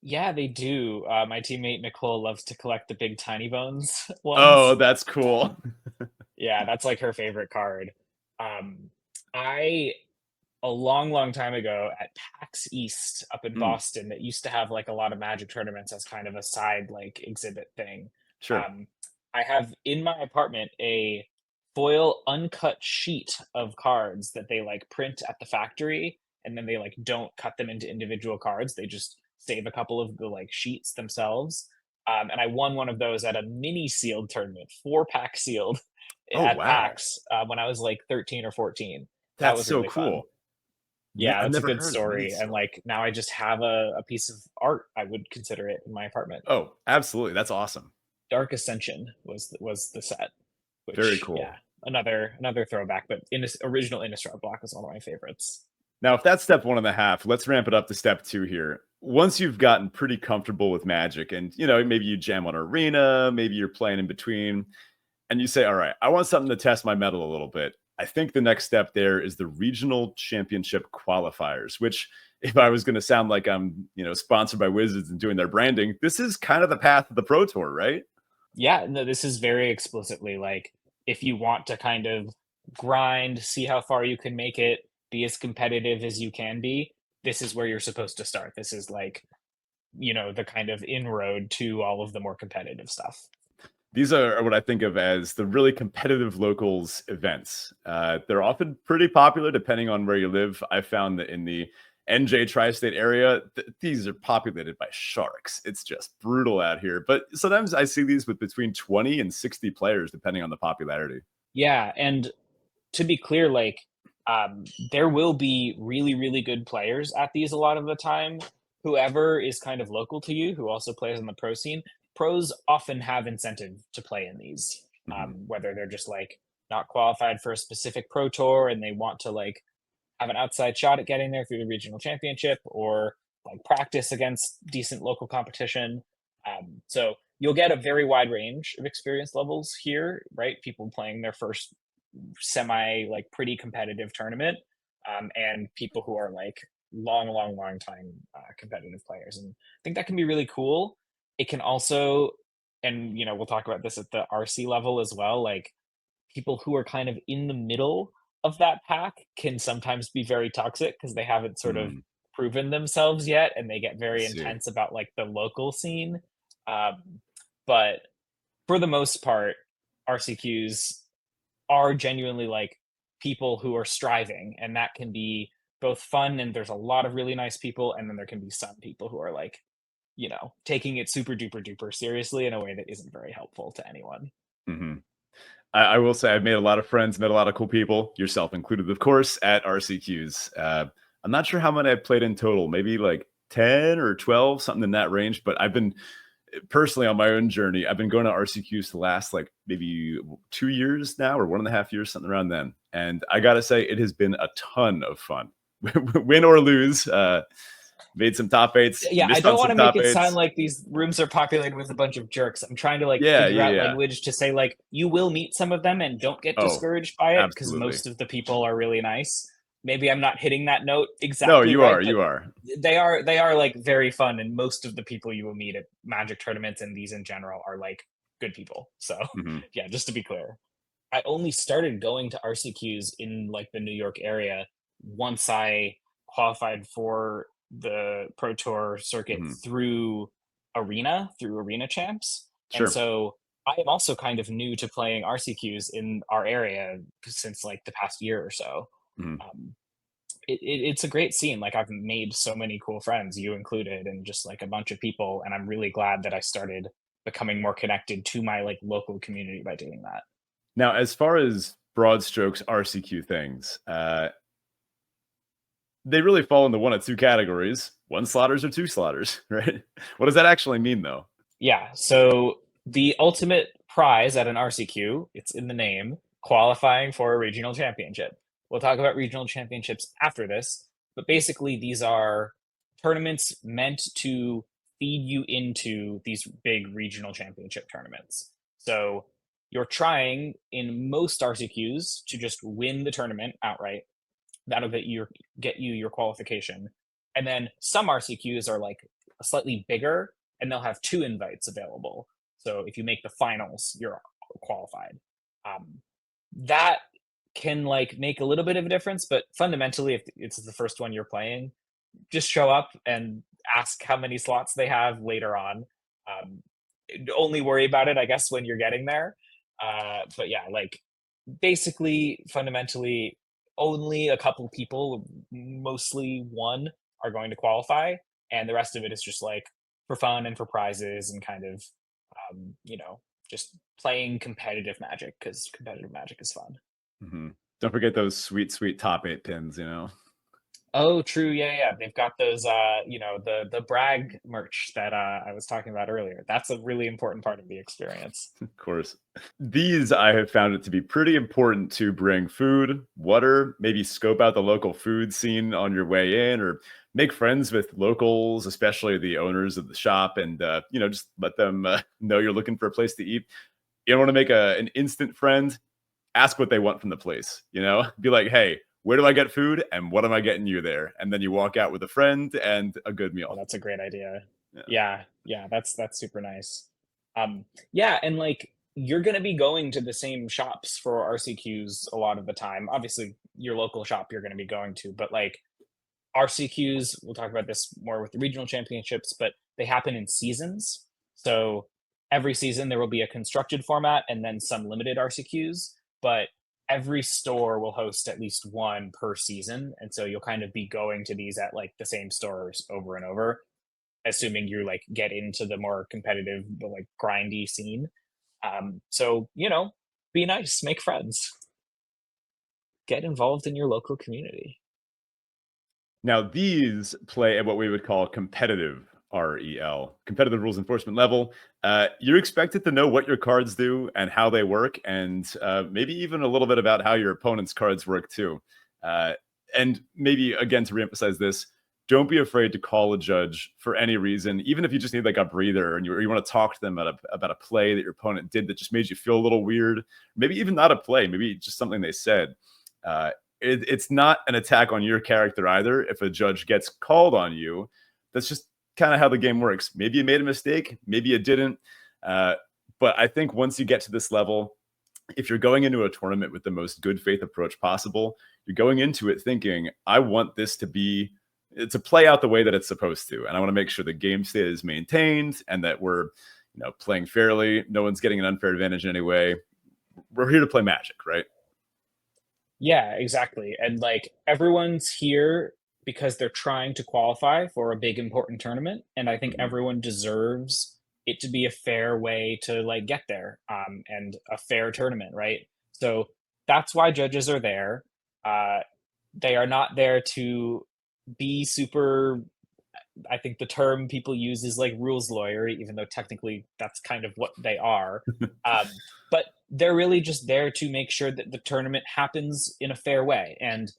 Yeah, they do. My teammate Nicole loves to collect the big tiny bones Oh, ones. that's cool. Yeah, that's like her favorite card. Um, I a long, long time ago at PAX East up in Mm, Boston, that used to have like a lot of Magic tournaments as kind of a side like exhibit thing. sure. Um, I have in my apartment a foil uncut sheet of cards that they like print at the factory, and then they like don't cut them into individual cards. They just save a couple of the like sheets themselves. And I won one of those at a mini sealed tournament, 4-pack sealed Oh at wow, PAX when I was like 13 or 14. That that's was so really fun. cool. Yeah, I've that's a never good heard of mini story. And sealed. like now I just have a piece of art, I would consider it, in my apartment. Oh, absolutely, that's awesome. Dark Ascension was the set, Very which yeah, cool. another throwback, but in this original Innistrad block is one of my favorites. Now, if that's step 1.5, let's ramp it up to step 2 here. Once you've gotten pretty comfortable with Magic and, maybe you jam on Arena, maybe you're playing in between, and you say, all right, I want something to test my metal a little bit. I think the next step there is the regional championship qualifiers, which if I was going to sound like I'm, sponsored by Wizards and doing their branding, this is kind of the path of the Pro Tour, right? Yeah, no, this is very explicitly like if you want to kind of grind, see how far you can make it, be as competitive as you can be, this is where you're supposed to start. This is like, the kind of inroad to all of the more competitive stuff. These are what I think of as the really competitive locals events. They're often pretty popular depending on where you live. I found that in the NJ tri-state area, these are populated by sharks. It's just brutal out here. But sometimes I see these with between 20 and 60 players, depending on the popularity. Yeah, and to be clear, like there will be really, really good players at these a lot of the time. Whoever is kind of local to you, who also plays on the pro scene, pros often have incentive to play in these. Mhm. Whether they're just like not qualified for a specific pro tour and they want to like have an outside shot at getting there through the regional championship or like practice against decent local competition. So you'll get a very wide range of experience levels here, right? People playing their first semi like pretty competitive tournament, and people who are like long time competitive players, and I think that can be really cool. It can also, and we'll talk about this at the RC level as well, like people who are kind of in the middle of that pack can sometimes be very toxic because they haven't sort of Mm, proven themselves yet and they get I very see. intense about like the local scene. Um, but for the most part, RCQs are genuinely like people who are striving, and that can be both fun, and there's a lot of really nice people, and then there can be some people who are like, taking it super duper duper seriously in a way that isn't very helpful to anyone. Mhm. I will say I've made a lot of friends, met a lot of cool people, yourself included, of course, at RCQs. I'm not sure how many I've played in total, maybe like 10 or 12, something in that range. But I've been personally on my own journey. I've been going to RCQs the last like maybe 2 years now or 1.5 years, something around then. And I got to say, it has been a ton of fun. Win or lose, made some top eights, Yeah, I missed don't on want some to make top it sound eights. like these rooms are populated with a bunch of jerks. I'm trying to like Yeah, figure yeah, out yeah. language to say like you will meet some of them and don't get Oh, discouraged by it because absolutely. most of the people are really nice. Maybe I'm not hitting that note No, exactly you right, are. but You are. they are like very fun, and most of the people you will meet at Magic tournaments and these in general are like good people. So Mhm. yeah, just to be clear, I only started going to RCQs in like the New York area once I qualified for the Pro Tour circuit Mhm. through Arena Champs. And Sure. so I am also kind of new to playing RCQs in our area since like the past year or so. Mhm. Um, it's a great scene. Like I've made so many cool friends, you included, and just like a bunch of people. And I'm really glad that I started becoming more connected to my like local community by doing that. Now, as far as broad strokes RCQ things, they really fall into one of two categories: one slaughters or two slaughters, right? What does that actually mean, though? Yeah. So the ultimate prize at an RCQ, it's in the name, qualifying for a regional championship. We'll talk about regional championships after this, but basically these are tournaments meant to feed you into these big regional championship tournaments. So you're trying in most RCQs to just win the tournament outright. That'll get you your qualification. And then some RCQs are like slightly bigger and they'll have two invites available. So if you make the finals, you're qualified. That can like make a little bit of a difference, but fundamentally, if it's the first one you're playing, just show up and ask how many slots they have later on. Um, Only worry about it, I guess, when you're getting there. But yeah, like basically, fundamentally, only a couple people, mostly one, are going to qualify. and the rest of it is just like for fun and for prizes and kind of just playing competitive Magic because competitive Magic is fun. Hmm. Don't forget those sweet, sweet top 8 pins, you know? Oh, true. Yeah, yeah. They've got those the brag merch that I was talking about earlier. That's a really important part of the experience. Of course. These I have found it to be pretty important to bring food, water, maybe scope out the local food scene on your way in, or make friends with locals, especially the owners of the shop, and just let them know you're looking for a place to eat. You don't want to make an instant friend. Ask what they want from the place. Be like, hey, where do I get food, and what am I getting you there? And then you walk out with a friend and a good Oh, meal. that's a great idea. Yeah. Yeah, yeah, that's super nice. Yeah, and like you're gonna be going to the same shops for RCQs a lot of the time. Obviously, your local shop you're gonna be going to, but like RCQs, we'll talk about this more with the regional championships, but they happen in seasons. So every season there will be a constructed format and then some limited RCQs, but every store will host at least one per season. And so you'll kind of be going to these at like the same stores over and over, assuming you like get into the more competitive, but like grindy scene. So, be nice, make friends, get involved in your local community. Now, these play at what we would call competitive REL, competitive rules enforcement level. You're expected to know what your cards do and how they work, and maybe even a little bit about how your opponent's cards work too. Uh, and maybe, again, to reemphasize this, don't be afraid to call a judge for any reason, even if you just need like a breather and you want to talk to them about a play that your opponent did that just made you feel a little weird. Maybe even not a play, maybe just something they said. Uh, it's not an attack on your character either. If a judge gets called on you, that's just kind of how the game works. Maybe you made a mistake, maybe you didn't. Uh, but I think once you get to this level, if you're going into a tournament with the most good faith approach possible, you're going into it thinking, I want this to play out the way that it's supposed to. And I want to make sure the game state is maintained and that we're playing fairly. No one's getting an unfair advantage in any way. We're here to play Magic, right? Yeah, exactly. And like everyone's here because they're trying to qualify for a big important tournament. And I think Mhm. everyone deserves it to be a fair way to like get there and a fair tournament, right? So that's why judges are there. Uh, they are not there to be super. I think the term people use is like rules lawyer, even though technically that's kind of what they are. But they're really just there to make sure that the tournament happens in a fair way. And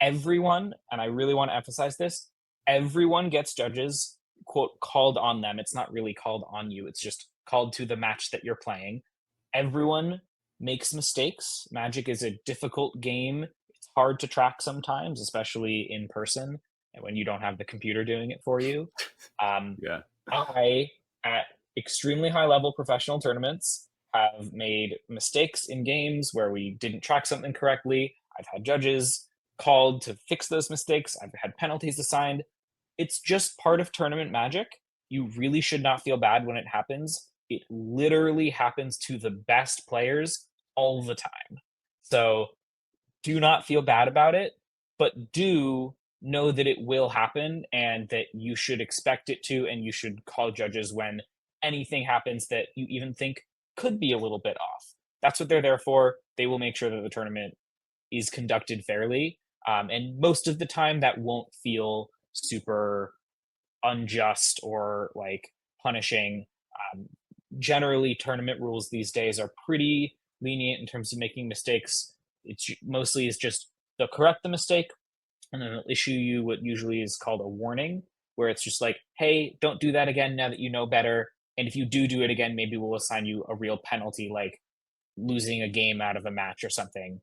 everyone, and I really want to emphasize this, everyone gets judges, quote, called on them. It's not really called on you, it's just called to the match that you're playing. Everyone makes mistakes. Magic is a difficult game. It's hard to track sometimes, especially in person and when you don't have the computer doing it for you. Um, Yeah. I, at extremely high level professional tournaments, have made mistakes in games where we didn't track something correctly. I've had judges called to fix those mistakes. I've had penalties assigned. It's just part of tournament magic. You really should not feel bad when it happens. It literally happens to the best players all the time. So do not feel bad about it, but do know that it will happen and that you should expect it to, and you should call judges when anything happens that you even think could be a little bit off. That's what they're there for. They will make sure that the tournament is conducted fairly. And most of the time, that won't feel super unjust or like punishing. Um, Generally, tournament rules these days are pretty lenient in terms of making mistakes. It's mostly is just they'll correct the mistake and then they'll issue you what usually is called a warning, where it's just like, hey, don't do that again now that you know better. And if you do it again, maybe we'll assign you a real penalty, like losing a game out of a match or something.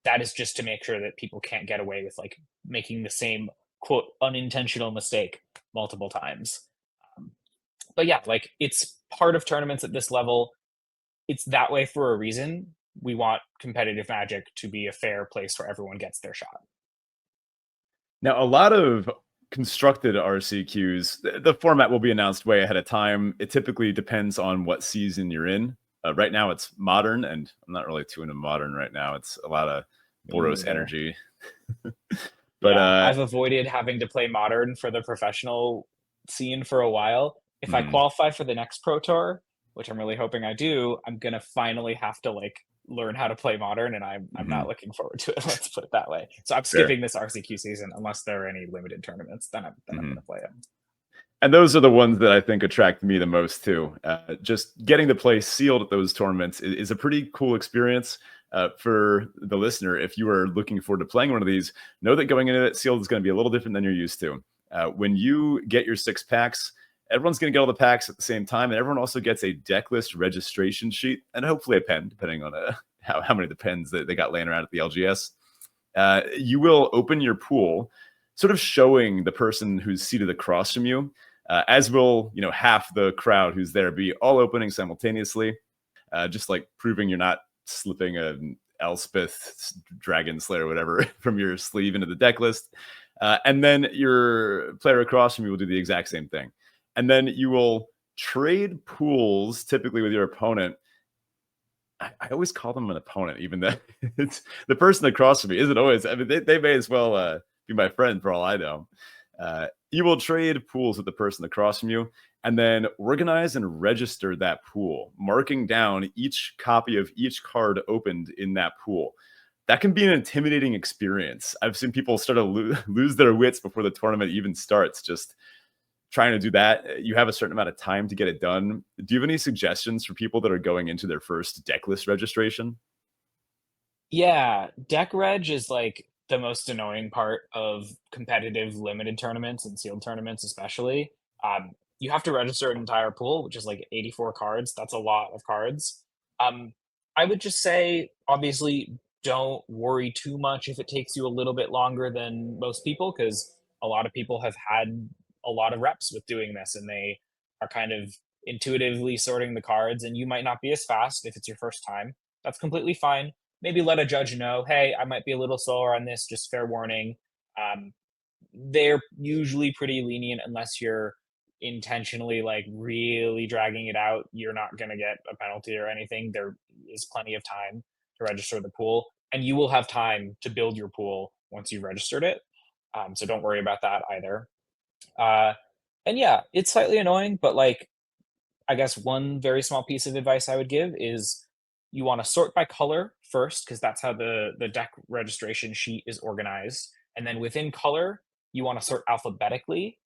That is just to make sure that people can't get away with like making the same quote unintentional mistake multiple times. Um, but yeah, like it's part of tournaments at this level. It's that way for a reason. We want competitive Magic to be a fair place where everyone gets their shot. Now, a lot of constructed RCQs, the format will be announced way ahead of time. It typically depends on what season you're in. Right now, it's modern, and I'm not really too into modern right now. It's a lot of Me Boros neither. energy. But Yeah, I've avoided having to play Modern for the professional scene for a while. If I mhm, qualify for the next Pro Tour, which I'm really hoping I do, I'm gonna finally have to like learn how to play Modern, and I'm not mhm, looking forward to it. Let's put it that way. So I'm fair. skipping this RCQ season unless there are any limited tournaments. Then I'm Mhm. gonna play it. And those are the ones that I think attract me the most too. Just getting to play sealed at those tournaments is a pretty cool experience. For the listener, if you are looking forward to playing one of these, know that going into it sealed is going to be a little different than you're used to. When you get your 6 packs, everyone's going to get all the packs at the same time, and everyone also gets a deck list registration sheet and hopefully a pen, depending on how many of the pens that they got laying around at the LGS. You will open your pool, sort of showing the person who's seated across from you, as will half the crowd who's there be all opening simultaneously, just like proving you're not slipping an Elspeth Dragon Slayer or whatever from your sleeve into the deck list. And then your player across from you will do the exact same thing. And then you will trade pools typically with your opponent. I always call them an opponent, even though it's the person across from me isn't always. I mean, they may as well be my friend for all I know. You will trade pools with the person across from you, and then organize and register that pool, marking down each copy of each card opened in that pool. That can be an intimidating experience. I've seen people start to lose their wits before the tournament even starts, just trying to do that. You have a certain amount of time to get it done. Do you have any suggestions for people that are going into their first deck list registration? Yeah, deck reg is like the most annoying part of competitive limited tournaments and sealed tournaments, especially. You have to register an entire pool, which is like 84 cards. That's a lot of cards. Um, I would just say, obviously, don't worry too much if it takes you a little bit longer than most people, because a lot of people have had a lot of reps with doing this and they are kind of intuitively sorting the cards, and you might not be as fast if it's your first time. That's completely fine. Maybe let a judge know, hey, I might be a little slower on this, just fair warning. Um, they're usually pretty lenient unless you're intentionally like really dragging it out. You're not going to get a penalty or anything. There is plenty of time to register the pool, and you will have time to build your pool once you've registered it. So don't worry about that either. Uh, and yeah, it's slightly annoying, but like I guess one very small piece of advice I would give is you want to sort by color first, because that's how the deck registration sheet is organized. And then within color, you want to sort alphabetically.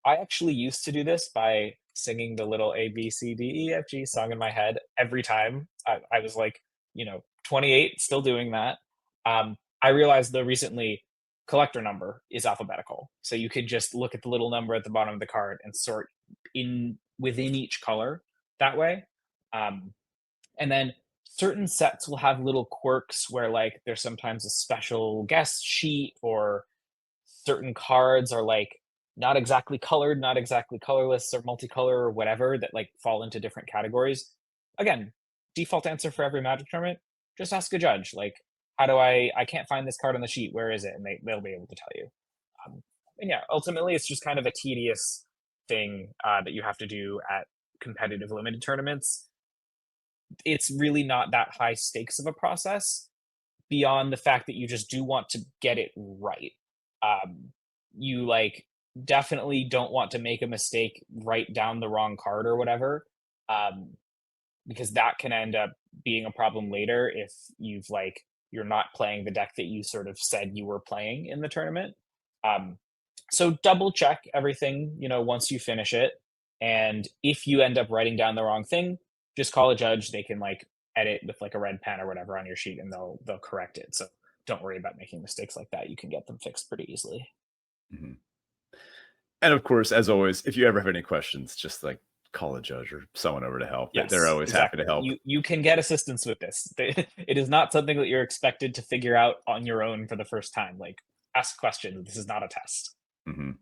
I actually used to do this by singing the little A B C D E F G song in my head every time. I was like, 28, still doing that. I realized though recently collector number is alphabetical. So you could just look at the little number at the bottom of the card and sort in within each color that way. Um, and then certain sets will have little quirks where like there's sometimes a special guest sheet, or certain cards are like not exactly colored, not exactly colorless or multicolor or whatever, that like fall into different categories. Again, default answer for every Magic tournament, just ask a judge. Like, how do I can't find this card on the sheet. Where is it? And they'll be able to tell you. And yeah, ultimately, it's just kind of a tedious thing that you have to do at competitive limited tournaments. It's really not that high stakes of a process beyond the fact that you just do want to get it right. Um, you like definitely don't want to make a mistake, write down the wrong card or whatever, um, because that can end up being a problem later if you're not playing the deck that you sort of said you were playing in the tournament. Um, so double check everything, once you finish it. And if you end up writing down the wrong thing, just call a judge. They can like edit with like a red pen or whatever on your sheet, and they'll correct it. So don't worry about making mistakes like that. You can get them fixed pretty easily. Mhm. And of course, as always, if you ever have any questions, just like call a judge or someone over to help. They're Yes, always happy to exactly. help. You can get assistance with this. It is not something that you're expected to figure out on your own for the first time. Like, ask questions. This is not a test. Mhm.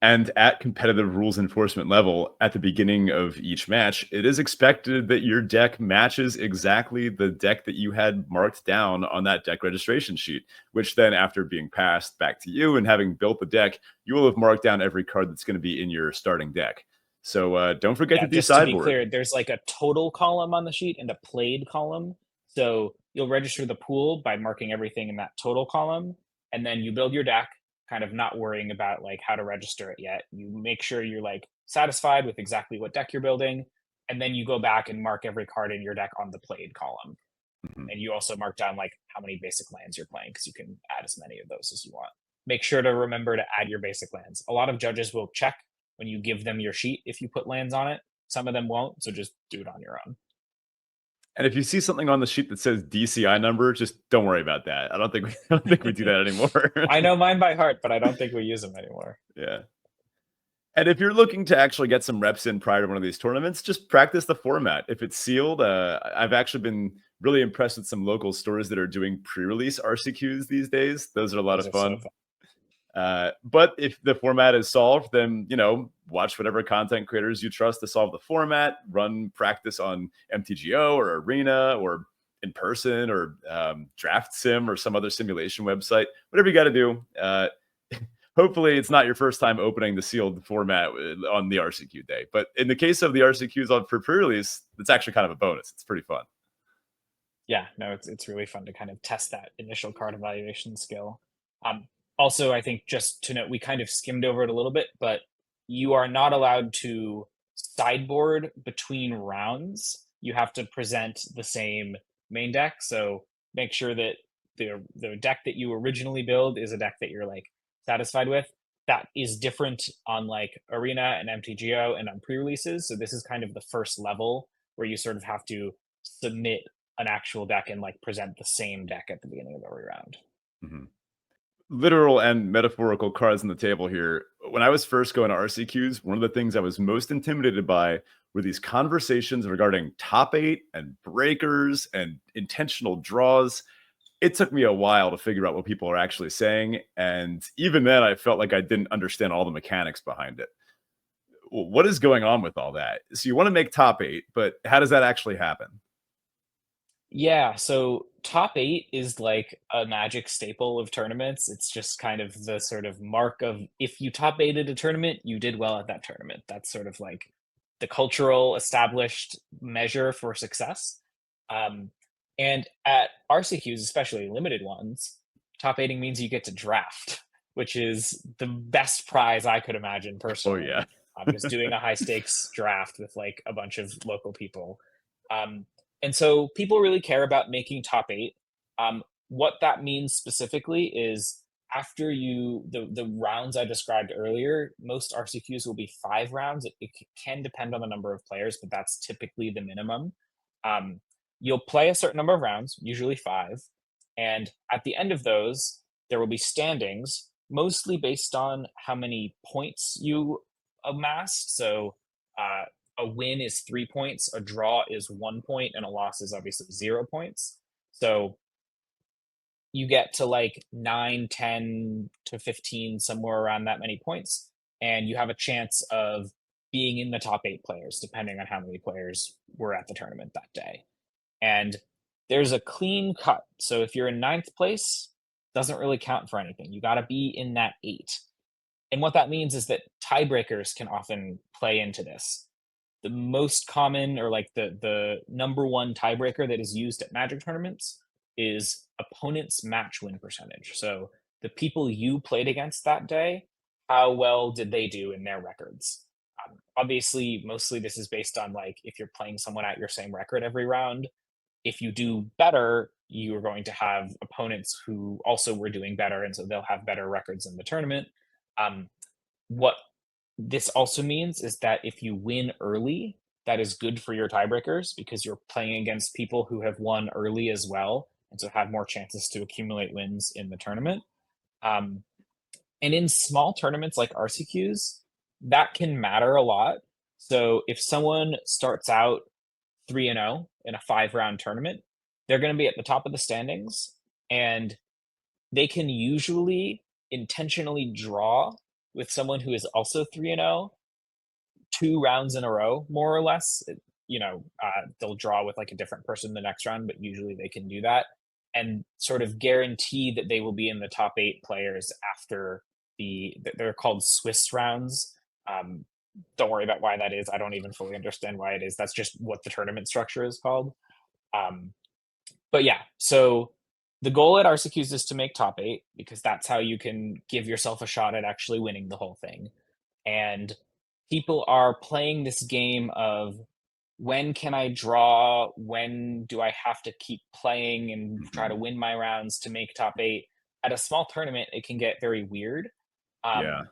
And at competitive rules enforcement level, at the beginning of each match, it is expected that your deck matches exactly the deck that you had marked down on that deck registration sheet, which then, after being passed back to you and having built the deck, you will have marked down every card that's going to be in your starting deck. So don't forget to Yeah, do just to be sideboard. clear, there's like a total column on the sheet and a played column. So you'll register the pool by marking everything in that total column, and then you build your deck. kind of not worrying about like how to register it yet. You make sure you're like satisfied with exactly what deck you're building, and then you go back and mark every card in your deck on the played column. Mhm. And you also mark down like how many basic lands you're playing because you can add as many of those as you want. Make sure to remember to add your basic lands. A lot of judges will check when you give them your sheet if you put lands on it. Some of them won't, so just do it on your own. And if you see something on the sheet that says DCI number, just don't worry about that. I don't think we do that anymore. I know mine by heart, but I don't think we use them anymore. Yeah. And if you're looking to actually get some reps in prior to one of these tournaments, just practice the format. If it's sealed, I've actually been really impressed with some local stores that are doing pre-release RCQs these days. Those are a lot Those of are so fun. fun. But if the format is solved, then watch whatever content creators you trust to solve the format. Run practice on MTGO or Arena or in person or Draft Sim or some other simulation website. Whatever you got to do. Hopefully, it's not your first time opening the sealed format on the RCQ day. But in the case of the RCQs for pre-release, it's actually kind of a bonus. It's pretty fun. Yeah, no, it's really fun to kind of test that initial card evaluation skill. Also, I think just to note, we kind of skimmed over it a little bit, but you are not allowed to sideboard between rounds. You have to present the same main deck. So make sure that the deck that you originally build is a deck that you're like satisfied with. That is different on like Arena and MTGO and on pre-releases. So this is kind of the first level where you sort of have to submit an actual deck and like present the same deck at the beginning of every round. Mhm. Literal and metaphorical cards on the table here. When I was first going to RCQs, one of the things I was most intimidated by were these conversations regarding top eight and breakers and intentional draws. It took me a while to figure out what people are actually saying. And even then, I felt like I didn't understand all the mechanics behind it. What is going on with all that? So you want to make top eight, but how does that actually happen? Yeah, so top eight is like a magic staple of tournaments. It's just kind of the sort of mark of if you top eighted a tournament, you did well at that tournament. That's sort of like the cultural established measure for success. Um, and at RCQs, especially limited ones, top eighting means you get to draft, which is the best prize I could imagine Oh, personally. yeah. Just doing a high stakes draft with like a bunch of local people. Um, and so people really care about making top eight. What that means specifically is after the rounds I described earlier, most RCQs will be 5 rounds. It can depend on the number of players, but that's typically the minimum. Um, you'll play a certain number of rounds, usually 5, and at the end of those, there will be standings, mostly based on how many points you amassed. So uh, a win is 3 points, a draw is 1 point, and a loss is obviously 0 points. So you get to like 9, 10 to 15, somewhere around that many points, and you have a chance of being in the top 8 players, depending on how many players were at the tournament that day. And there's a clean cut. So if you're in ninth place, doesn't really count for anything. You got to be in that 8. And what that means is that tiebreakers can often play into this. The most common or like the number one tiebreaker that is used at Magic tournaments is opponent's match win percentage. So the people you played against that day, how well did they do in their records? Obviously, mostly this is based on like if you're playing someone at your same record every round. If you do better, you are going to have opponents who also were doing better, and so they'll have better records in the tournament. Um, what this also means is that if you win early, that is good for your tiebreakers because you're playing against people who have won early as well, and so have more chances to accumulate wins in the tournament. Um, and in small tournaments like RCQs, that can matter a lot. So if someone starts out 3-0 in a 5 round tournament, they're going to be at the top of the standings, and they can usually intentionally draw with someone who is also 3-0 2 rounds in a row, more or less. They'll draw with like a different person the next round, but usually they can do that and sort of guarantee that they will be in the top 8 players after they're called Swiss rounds. Um, don't worry about why that is. I don't even fully understand why it is. That's just what the tournament structure is called. Um, but yeah, so The goal at RCQs is to make top 8 because that's how you can give yourself a shot at actually winning the whole thing. And people are playing this game of when can I draw? When do I have to keep playing and try to Mhm. win my rounds to make top 8? At a small tournament, it can get very weird. Um, Yeah.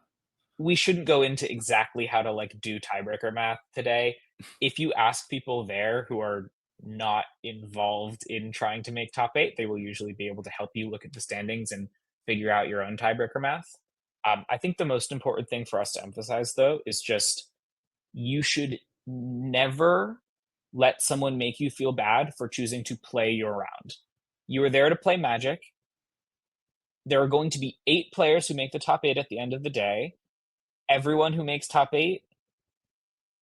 we shouldn't go into exactly how to like do tiebreaker math today. If you ask people there who are not involved in trying to make top 8, they will usually be able to help you look at the standings and figure out your own tiebreaker math. I think the most important thing for us to emphasize, though, is just you should never let someone make you feel bad for choosing to play your round. You are there to play Magic. There are going to be 8 players who make the top 8 at the end of the day. Everyone who makes top 8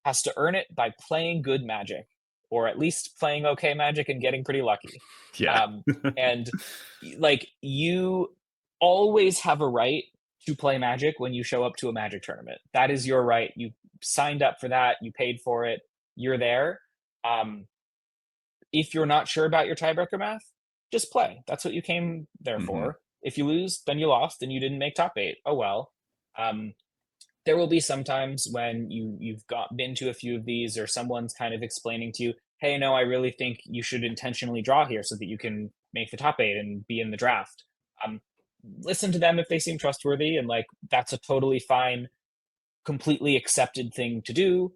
has to earn it by playing good Magic, or at least playing okay Magic and getting pretty lucky. Yeah. Um, and like you always have a right to play Magic when you show up to a Magic tournament. That is your right. You signed up for that. You paid for it. You're there. Um, if you're not sure about your tiebreaker math, just play. That's what you came there Mhm. for. If you lose, then you lost and you didn't make top 8. Oh well. Um, there will be some times when you've got been to a few of these or someone's kind of explaining to you, hey, no, I really think you should intentionally draw here so that you can make the top 8 and be in the draft. um, Listen to them if they seem trustworthy, and like that's a totally fine, completely accepted thing to do.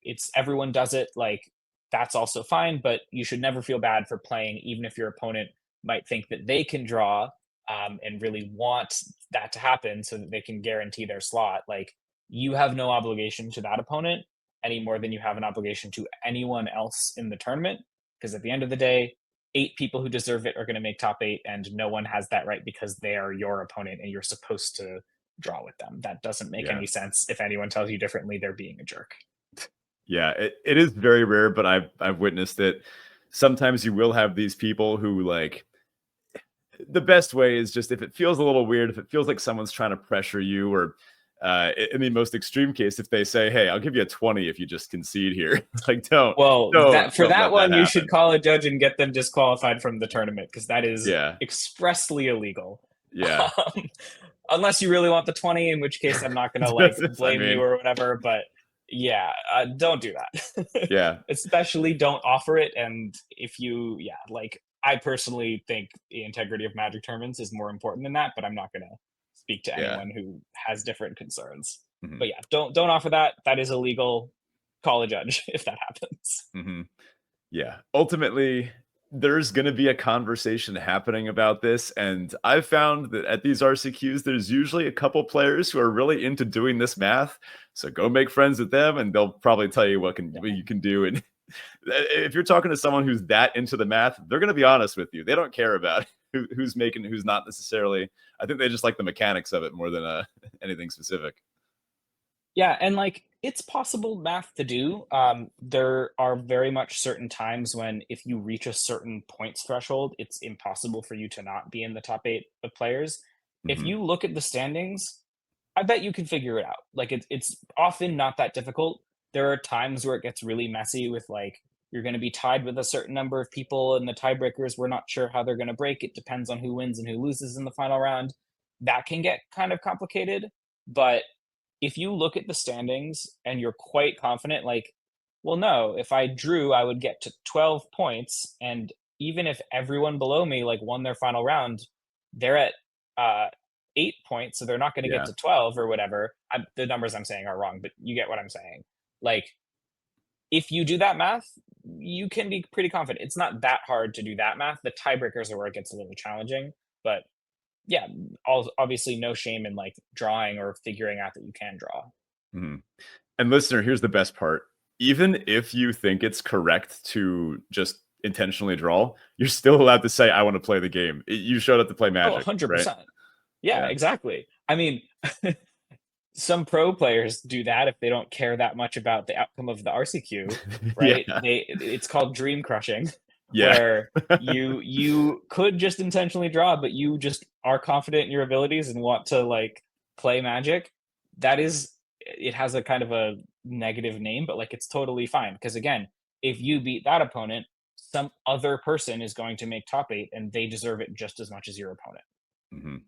It's everyone does it, like that's also fine, but you should never feel bad for playing even if your opponent might think that they can draw, and really want that to happen so that they can guarantee their slot. Like you have no obligation to that opponent any more than you have an obligation to anyone else in the tournament, because at the end of the day, 8 people who deserve it are going to make top 8, and no one has that right because they are your opponent and you're supposed to draw with them. That doesn't make Yeah. any sense. If anyone tells you differently, they're being a jerk. Yeah, it is very rare, but I've witnessed it. Sometimes you will have these people who like the best way is just if it feels a little weird, if it feels like someone's trying to pressure you, or in the most extreme case, if they say, "Hey, I'll give you a 20 if you just concede here," it's like Well, don't that for don't that let that one, you should happen. call a judge and get them disqualified from the tournament because that is Yeah, expressly illegal. yeah. Um, unless you really want the 20, in which case I'm not gonna like I blame you mean, or whatever. But yeah, don't do that. yeah, Especially don't offer it. And if you, yeah, like I personally think the integrity of Magic tournaments is more important than that. But I'm not gonna speak to yeah. anyone who has different concerns. Mhm, But yeah, don't offer that. That is illegal. Call a judge if that happens. mhm. Yeah. Ultimately, there's going to be a conversation happening about this. And I've found that at these RCQs, there's usually a couple players who are really into doing this math. So go make friends with them and they'll probably tell you what you can do. And if you're talking to someone who's that into the math, they're going to be honest with you. They don't care about who's making, who's not necessarily. I think they just like the mechanics of it more than anything specific. Yeah, and like it's possible math to do. There are very much certain times when if you reach a certain points threshold, it's impossible for you to not be in the top 8 of players. If Hmm. you look at the standings, I bet you can figure it out. Like it's often not that difficult. There are times where it gets really messy with like you're going to be tied with a certain number of people and the tiebreakers, we're not sure how they're going to break. It depends on who wins and who loses in the final round. That can get kind of complicated, but if you look at the standings and you're quite confident, like, well, no, if I drew, I would get to 12 points. And even if everyone below me like won their final round, they're at 8 points. So they're not going to get Yeah. to 12 or whatever. The numbers I'm saying are wrong, but you get what I'm saying. Like, if you do that math, you can be pretty confident. It's not that hard to do that math. The tiebreakers are where it gets a little challenging, but yeah, obviously no shame in like drawing or figuring out that you can draw. Mhm. And listener, here's the best part. Even if you think it's correct to just intentionally draw, you're still allowed to say, I want to play the game. You showed up to play Oh, Magic, right? 100%. Yeah, Yeah. exactly. I mean, some pro players do that if they don't care that much about the outcome of the RCQ, right? Yeah. It's called dream crushing, Yeah. where you could just intentionally draw, but you just are confident in your abilities and want to like play Magic. That is, it has a kind of a negative name, but like it's totally fine because again, if you beat that opponent, some other person is going to make top 8 and they deserve it just as much as your opponent. Mhm.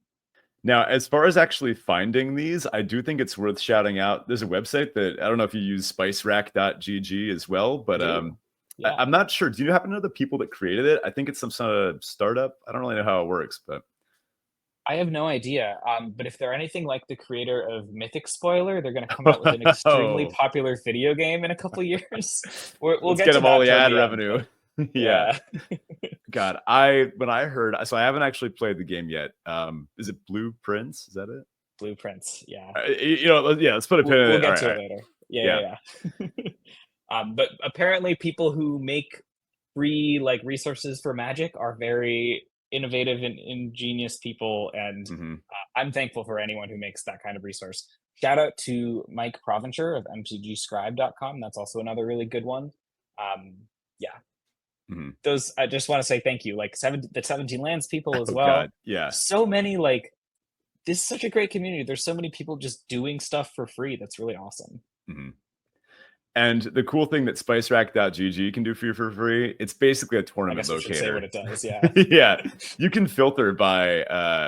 Now, as far as actually finding these, I do think it's worth shouting out. There's a website that I don't know if you use spicerack.gg as well, I but do. I, Yeah. I'm not sure. Do you happen to know the people that created it? I think it's some sort of startup. I don't really know how it works, but I have no idea, but if they're anything like the creator of Mythic Spoiler, they're gonna come out with an extremely oh, popular video game in a couple years. We'll let's get get to them all that the toward ad the end, revenue. but yeah. yeah. God, I when I heard, so I haven't actually played the game yet. Is it Blueprints? Is that it? Blueprints, yeah. Yeah, let's put a pin in We'll it. All get right, to all it right. later. Yeah, Yeah. yeah, yeah. But apparently people who make free, like, resources for Magic are very innovative and ingenious people, and, hmm I'm thankful for anyone who makes that kind of resource. Shout out to Mike Provencher of mtgscribe.com, that's also another really good one. Um, yeah, hmm those I just wanna say thank you, like, the 17 Lands people as Oh well. God, yeah. So many, like, this is such a great community, there's so many people just doing stuff for free, that's really awesome. hmm And the cool thing that spicerack.gg can do for you for free, it's basically a I tournament guess we should say what locator. it does, yeah. yeah, you can filter by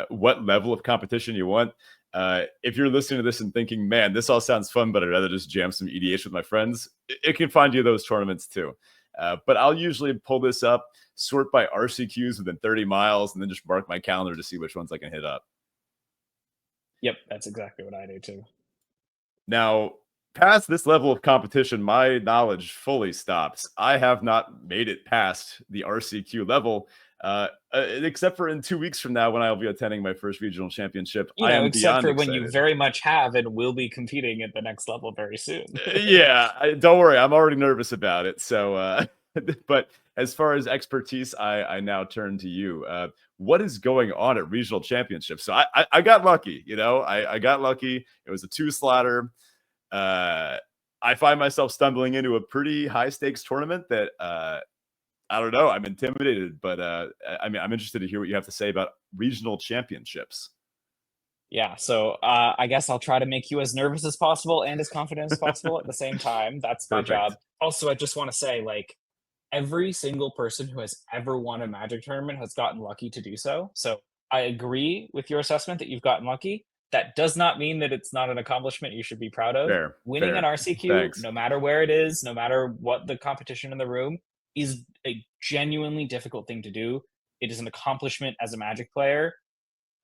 what level of competition you want. If you're listening to this and thinking, man, this all sounds fun, but I'd rather just jam some EDH with my friends, it can find you those tournaments too. But I'll usually pull this up, sort by RCQs within 30 miles, and then just mark my calendar to see which ones I can hit up. Yep, that's exactly what I do too. Now, past this level of competition, my knowledge fully stops. I have not made it past the RCQ level, except for in 2 weeks from now when I'll be attending my first regional championship. You I know, am except beyond for when you excited. very much have and will be competing at the next level very soon. Yeah, don't worry, I'm already nervous about it. So, but as far as expertise, I now turn to you. What is going on at regional championships? So I got lucky, I got lucky. It was a two slaughter. uh, I find myself stumbling into a pretty high stakes tournament that I don't know. I'm intimidated, but I mean, I'm interested to hear what you have to say about regional championships. Yeah, so, I guess I'll try to make you as nervous as possible and as confident as possible at the same time, that's my job. Perfect. Also, I just wanna say, like, every single person who has ever won a Magic tournament has gotten lucky to do so, so I agree with your assessment that you've gotten lucky. That does not mean that it's not an accomplishment you should be proud of. Fair, Winning an fair. RCQ, Thanks. no matter where it is, no matter what the competition in the room, is a genuinely difficult thing to do. It is an accomplishment as a Magic player.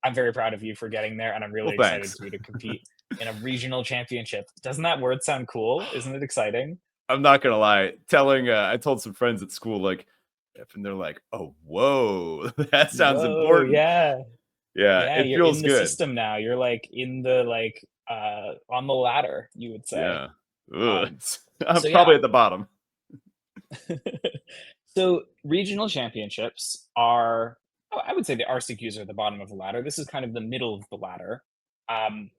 I'm very proud of you for getting there, and I'm Well, really excited thanks. for you to compete in a regional championship. Doesn't that word sound cool? Isn't it exciting? I'm not gonna lie. I told some friends at school, like, and they're like, "Oh, whoa, that sounds Whoa, important." yeah. Yeah, Yeah, it you're in feels the good. system now. You're like in the like on the ladder, you would say. Yeah. Ugh. Um I'm so yeah. probably at the bottom. So regional championships are I would say the RCQs are the bottom of the ladder. This is kind of the middle of the ladder. Um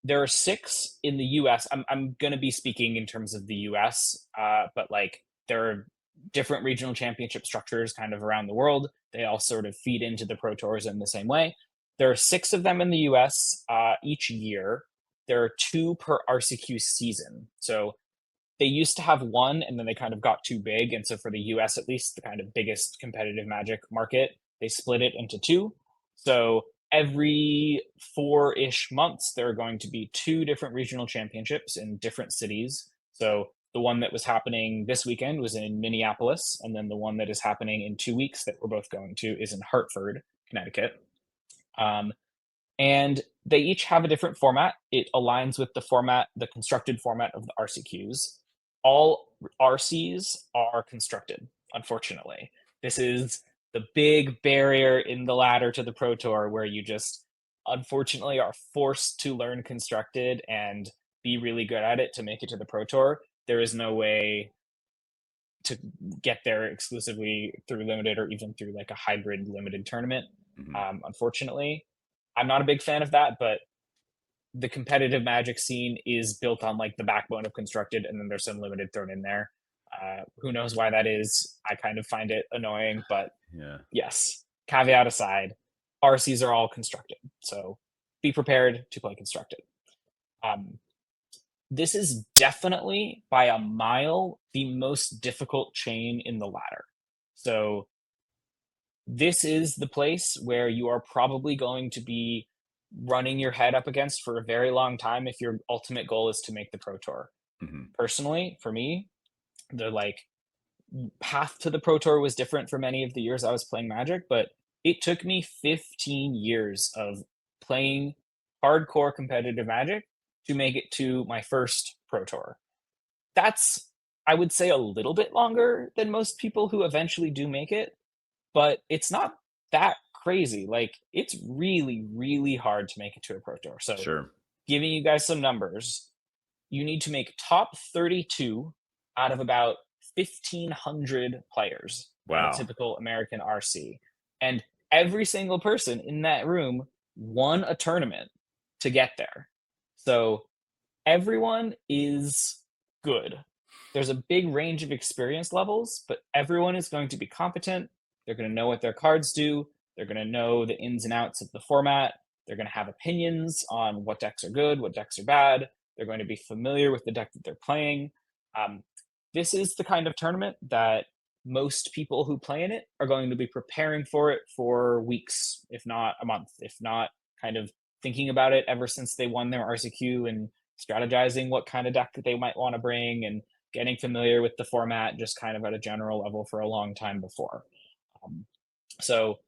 there are 6 in the US. I'm going to be speaking in terms of the US, but like there are different regional championship structures kind of around the world. They all sort of feed into the Pro Tours in the same way. There are 6 of them in the US each year. There are 2 per RCQ season. So they used to have one and then they kind of got too big. And so for the US, at least the kind of biggest competitive Magic market, they split it into 2. So every 4-ish months, there are going to be 2 different regional championships in different cities. So the one that was happening this weekend was in Minneapolis, and then the one that is happening in 2 weeks that we're both going to is in Hartford, Connecticut. Um, and they each have a different format. It aligns with the format, the constructed format of the RCQs. All RCs are constructed, unfortunately. This is the big barrier in the ladder to the Pro Tour where you just unfortunately are forced to learn constructed and be really good at it to make it to the Pro Tour. There is no way to get there exclusively through limited or even through like a hybrid limited tournament. Mhm. Unfortunately, I'm not a big fan of that, but the competitive Magic scene is built on like the backbone of constructed, and then there's some limited thrown in there. Who knows why that is? I kind of find it annoying, but Yeah. yes. Caveat aside, RCs are all constructed, so be prepared to play constructed. Um, this is definitely by a mile the most difficult chain in the ladder. So this is the place where you are probably going to be running your head up against for a very long time if your ultimate goal is to make the Pro Tour. Mhm. Personally, for me, the like path to the Pro Tour was different for many of the years I was playing Magic, but it took me 15 years of playing hardcore competitive Magic to make it to my first Pro Tour. That's, I would say, a little bit longer than most people who eventually do make it, but it's not that crazy. Like, it's really, really hard to make it to a Pro Tour. So, Sure. giving you guys some numbers, you need to make top 32 out of about 1,500 players in a Wow. typical American RC. And every single person in that room won a tournament to get there. So everyone is good. There's a big range of experience levels, but everyone is going to be competent. They're going to know what their cards do. They're going to know the ins and outs of the format. They're going to have opinions on what decks are good, what decks are bad. They're going to be familiar with the deck that they're playing. Um, this is the kind of tournament that most people who play in it are going to be preparing for it for weeks, if not a month, if not kind of thinking about it ever since they won their RCQ and strategizing what kind of deck that they might want to bring and getting familiar with the format just kind of at a general level for a long time before. Um, so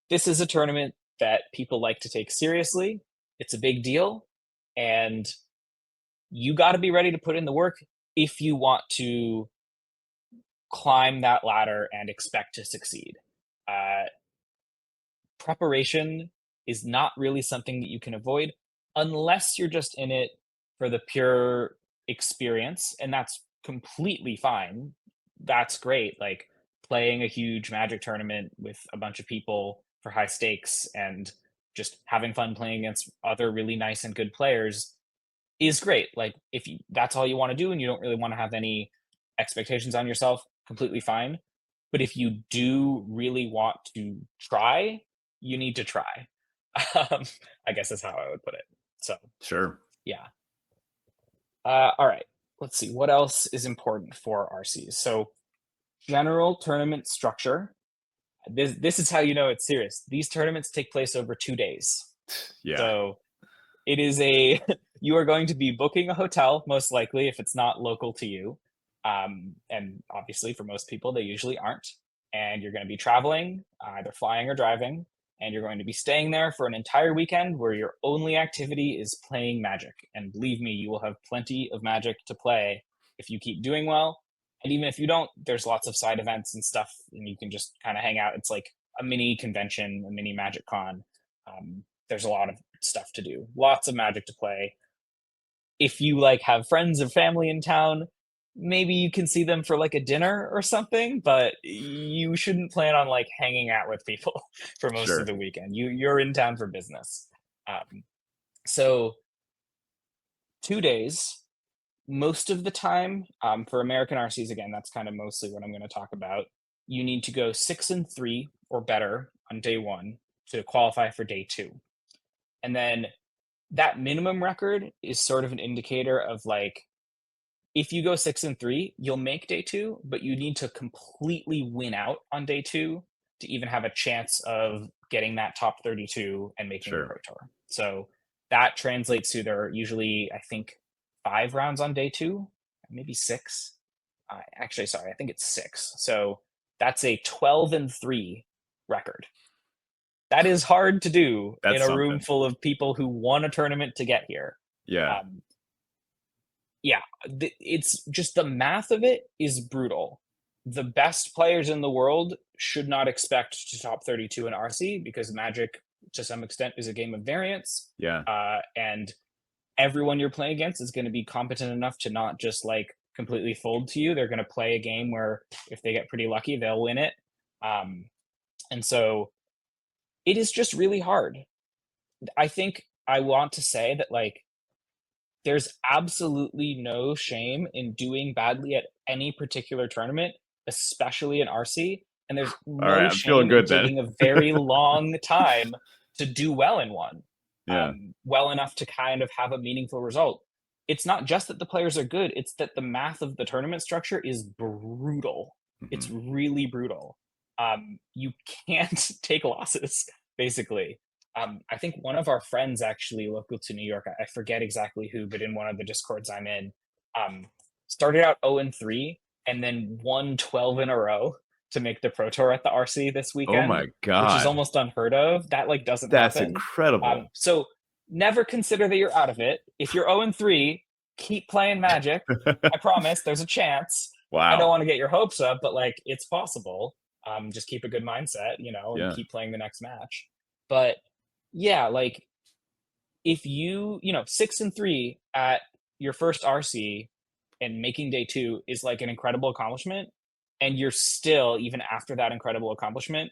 this is a tournament that people like to take seriously. It's a big deal, and you got to be ready to put in the work if you want to climb that ladder and expect to succeed. Uh, Preparation is not really something that you can avoid unless you're just in it for the pure experience, and that's completely fine. That's great. Like playing a huge Magic tournament with a bunch of people for high stakes and just having fun playing against other really nice and good players is great. Like if you, that's all you want to do and you don't really want to have any expectations on yourself, completely fine. But if you do really want to try, you need to try. Um, I guess that's how I would put it. So Sure. yeah. All right. Let's see what else is important for RCs. So general tournament structure. This is how you know it's serious. These tournaments take place over 2 days. Yeah. So it is a you are going to be booking a hotel most likely if it's not local to you, and obviously for most people they usually aren't. And you're going to be traveling, either flying or driving, and you're going to be staying there for an entire weekend where your only activity is playing Magic. And believe me, you will have plenty of Magic to play if you keep doing well. And even if you don't, there's lots of side events and stuff, and you can just kind of hang out. It's like a mini convention, a mini Magic Con. There's a lot of stuff to do, lots of Magic to play. If you like have friends or family in town, maybe you can see them for like a dinner or something, but you shouldn't plan on like hanging out with people for most of Sure. the weekend. You're in town for business. So 2 days, most of the time, for American RCs, again, that's kind of mostly what I'm going to talk about. You need to go 6-3 or better on day one to qualify for day two. And then that minimum record is sort of an indicator of like if you go 6-3, you'll make day two, but you need to completely win out on day two to even have a chance of getting that top 32 and making the Sure. Pro Tour. So that translates to there are usually, I think, 5 rounds on day two, maybe six. Actually, sorry, I think it's six. So that's a 12-3 record. That is hard to do in That's a room something. full of people who won a tournament to get here. Yeah. Um, yeah, it's just the math of it is brutal. The best players in the world should not expect to top 32 in RC because Magic, to some extent, is a game of variance. Yeah. And everyone you're playing against is going to be competent enough to not just like completely fold to you. They're going to play a game where if they get pretty lucky, they'll win it. And so it is just really hard. I think I want to say that like there's absolutely no shame in doing badly at any particular tournament, especially in RC. And there's All right. no I'm feeling shame in good then. taking a very long time to do well in one, Yeah. well enough to kind of have a meaningful result. It's not just that the players are good, it's that the math of the tournament structure is brutal. It's Mhm. really brutal. You can't take losses, basically. I think one of our friends actually local to New York, I forget exactly who, but in one of the discords I'm in, um, started out 0-3 and then won 12 in a row to make the Pro Tour at the RC this Oh weekend, my which is god. almost unheard of. That like doesn't That's happen. incredible. So never consider that you're out of it. If you're 0-3, keep playing Magic. I promise there's a chance. I don't Wow. want to get your hopes up, but like it's possible. Just keep a good mindset, and Yeah. keep playing the next match. But yeah, like if you 6-3 at your first RC and making day two is like an incredible accomplishment, and you're still, even after that incredible accomplishment,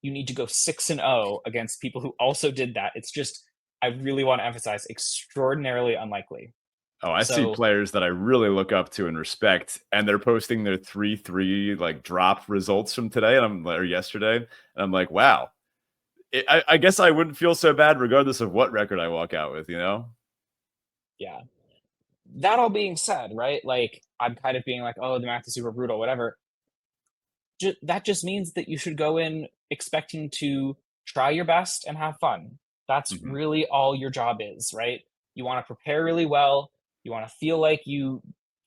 you need to go 6-0 against people who also did that. It's just, I really want to emphasize, extraordinarily unlikely. Oh, I see So players that I really look up to and respect, and they're posting their 3-3 like drop results from today, and or yesterday, and I'm like, wow. I guess I wouldn't feel so bad regardless of what record I walk out with, you know? yeah, that all being said, right? Like I'm kind of being like, oh, the math is super brutal, whatever. That just means that you should go in expecting to try your best and have fun. That's Mhm. really all your job is, right? You want to prepare really well. You want to feel like you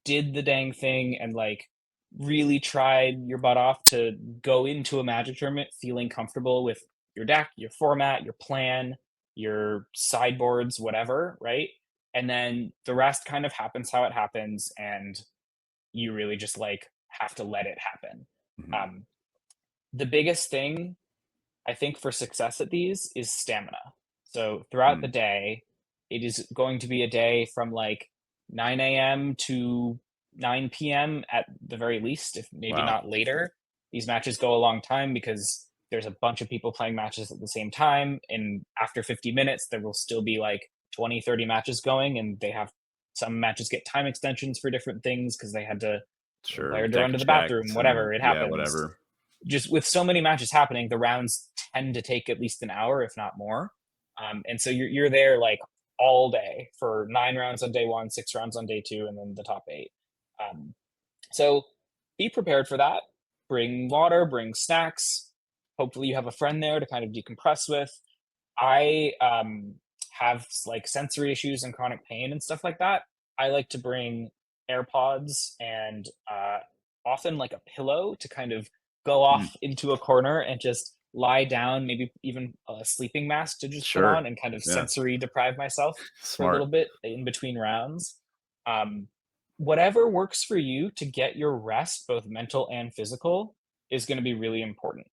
did the dang thing and like really tried your butt off to go into a magic tournament feeling comfortable with your deck, your format, your plan, your sideboards, whatever, right? And then the rest kind of happens how it happens, and you really just like have to let it happen. Mhm. um, the biggest thing I think for success at these is stamina. So throughout the Mm. day, it is going to be a day from like 9 a.m. to 9 p.m. at the very least, if maybe Wow. not later. These matches go a long time because there's a bunch of people playing matches at the same time. And after 50 minutes, there will still be like 20, 30 matches going. And they have some matches get time extensions for different things because they had to, the player Sure. had to run Deck to the bathroom, checks and whatever, it yeah, happens. whatever. Just with so many matches happening, the rounds tend to take at least an hour, if not more. And so you're there like all day for 9 rounds on day one, 6 rounds on day two, and then the top eight. Um, so be prepared for that. Bring water, bring snacks. Hopefully, you have a friend there to kind of decompress with. I have like sensory issues and chronic pain and stuff like that. I like to bring AirPods and often like a pillow to kind of go Mm. off into a corner and just lie down, maybe even a sleeping mask to just put Sure. on and kind of Yeah. sensory deprive myself for a little Smart. bit in between rounds. Um, Whatever works for you to get your rest, both mental and physical, is going to be really important.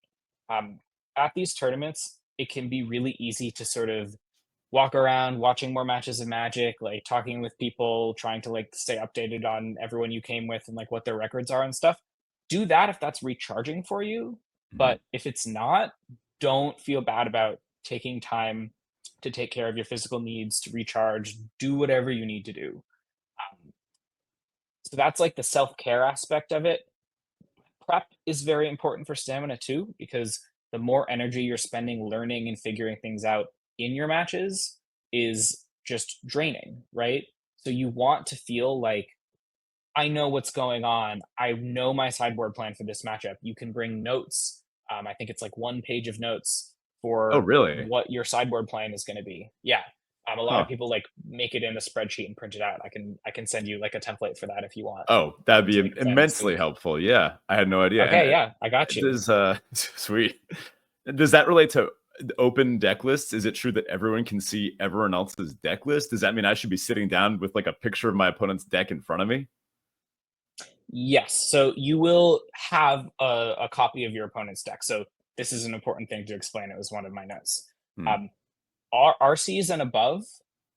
Um, at these tournaments, it can be really easy to sort of walk around watching more matches of Magic, like talking with people, trying to like stay updated on everyone you came with and like what their records are and stuff. Do that if that's recharging for you. Mhm. But if it's not, don't feel bad about taking time to take care of your physical needs, to recharge, do whatever you need to do. So that's like the self care aspect of it. Prep is very important for stamina too, because the more energy you're spending learning and figuring things out in your matches is just draining, right? So you want to feel like, I know what's going on. I know my sideboard plan for this matchup. You can bring notes. I think it's like 1 page of notes Oh, for really? what your sideboard plan is going to be. Yeah. A lot of Huh. people like make it in a spreadsheet and print it out. I can send you like a template for that if you want Oh, that'd be to like plan this immensely week. helped. Yeah. I had no idea. And Okay, yeah, I got you. does sweet. Does that relate to open deck lists? Is it true that everyone can see everyone else's deck list? Does that mean I should be sitting down with like a picture of my opponent's deck in front of me? Yes. So you will have a copy of your opponent's deck. So this is an important thing to explain. It was one of my notes. Hmm. Um, RCs and above,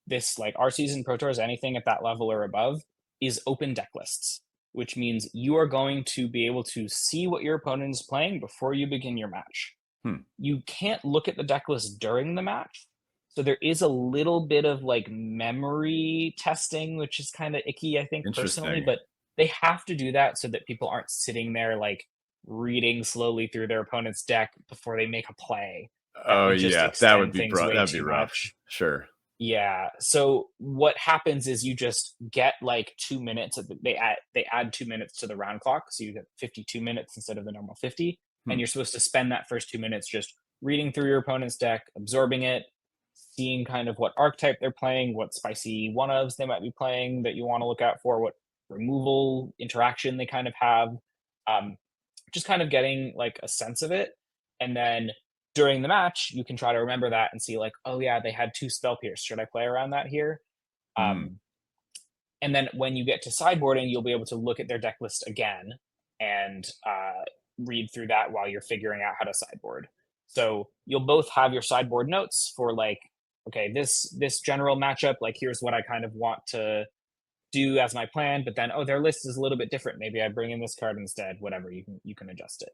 this like RCs and Pro Tours, anything at that level or above, is open deck lists, which means you are going to be able to see what your opponent is playing before you begin your match. Hmm. You can't look at the deck list during the match. So there is a little bit of like memory testing, which is kind of icky, I think, personally, Interesting. but they have to do that so that people aren't sitting there like reading slowly through their opponent's deck before they make a play. That Oh would just yeah, that would extend be things way that'd be too rough. much. Sure. Yeah. So what happens is you just get like 2 minutes. They add 2 minutes to the round clock, so you get 52 minutes instead of the normal 50, and Hmm. you're supposed to spend that first 2 minutes just reading through your opponent's deck, absorbing it, seeing kind of what archetype they're playing, what spicy one ofs they might be playing that you want to look out for, what removal interaction they kind of have. Um, just kind of getting like a sense of it, and then during the match you can try to remember that and see like, oh yeah, they had two spell pierce, should I play around that here? Hmm. um, and then when you get to sideboarding, you'll be able to look at their deck list again and read through that while you're figuring out how to sideboard. So you'll both have your sideboard notes for like, okay, this general matchup, like here's what I kind of want to do as my plan, but then, oh, their list is a little bit different. Maybe I bring in this card instead. Whatever, you can adjust it.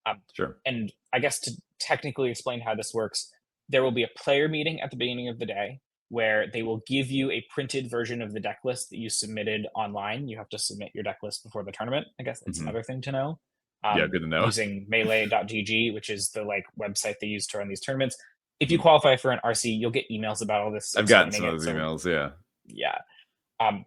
Um, Sure. and I guess to technically explain how this works, there will be a player meeting at the beginning of the day where they will give you a printed version of the deck list that you submitted online. You have to submit your deck list before the tournament. I guess that's Hmm. another thing to know. Yeah, good to know. Using melee.gg, which is the like website they use to run these tournaments. If you Mhm. qualify for an RC, you'll get emails about all this I've gotten explaining some of it. those So emails. Yeah. yeah. Um,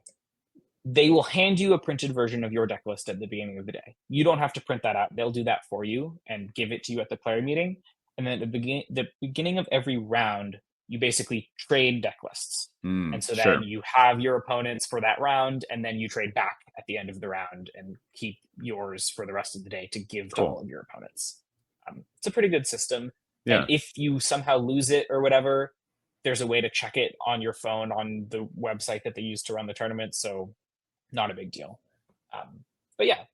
they will hand you a printed version of your deck list at the beginning of the day. You don't have to print that out. They'll do that for you and give it to you at the player meeting. And then at the beginning of every round, you basically trade deck lists. And so then Sure. you have your opponents for that round, and then you trade back at the end of the round and keep yours for the rest of the day to give to all Cool. of your opponents. It's a pretty good system. And Yeah. if you somehow lose it or whatever, there's a way to check it on your phone on the website that they use to run the tournament. So not a big deal. But yeah,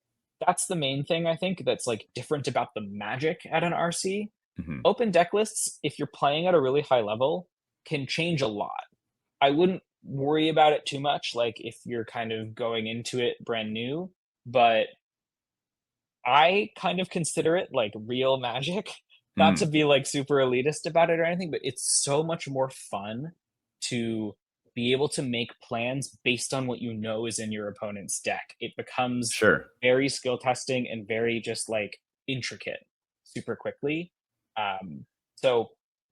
that's the main thing I think that's like different about the magic at an RC. Hmm. Open deck lists, if you're playing at a really high level, can change a lot. I wouldn't worry about it too much, like if you're kind of going into it brand new, but I kind of consider it like real magic. Not to Mm. be like super elitist about it or anything, but it's so much more fun to be able to make plans based on what you know is in your opponent's deck. It becomes Sure. very skill testing and very just like intricate super quickly. So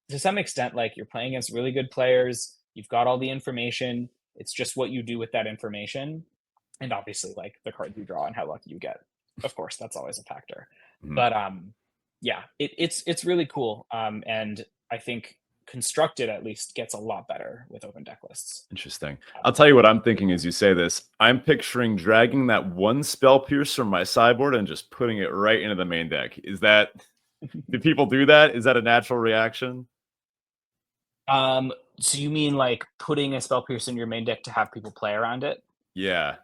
to some extent, like you're playing against really good players, you've got all the information. It's just what you do with that information, and obviously like the cards you draw and how lucky you get. Of course, that's always a factor. Mhm. But yeah, it's really cool. And I think constructed at least gets a lot better with open deck lists. Interesting. I'll Um, tell you what I'm thinking as you say this. I'm picturing dragging that one spell pierce from my sideboard and just putting it right into the main deck. Is that do people do that? Is that a natural reaction? so you mean like putting a spell pierce in your main deck to have people play around it? Yeah.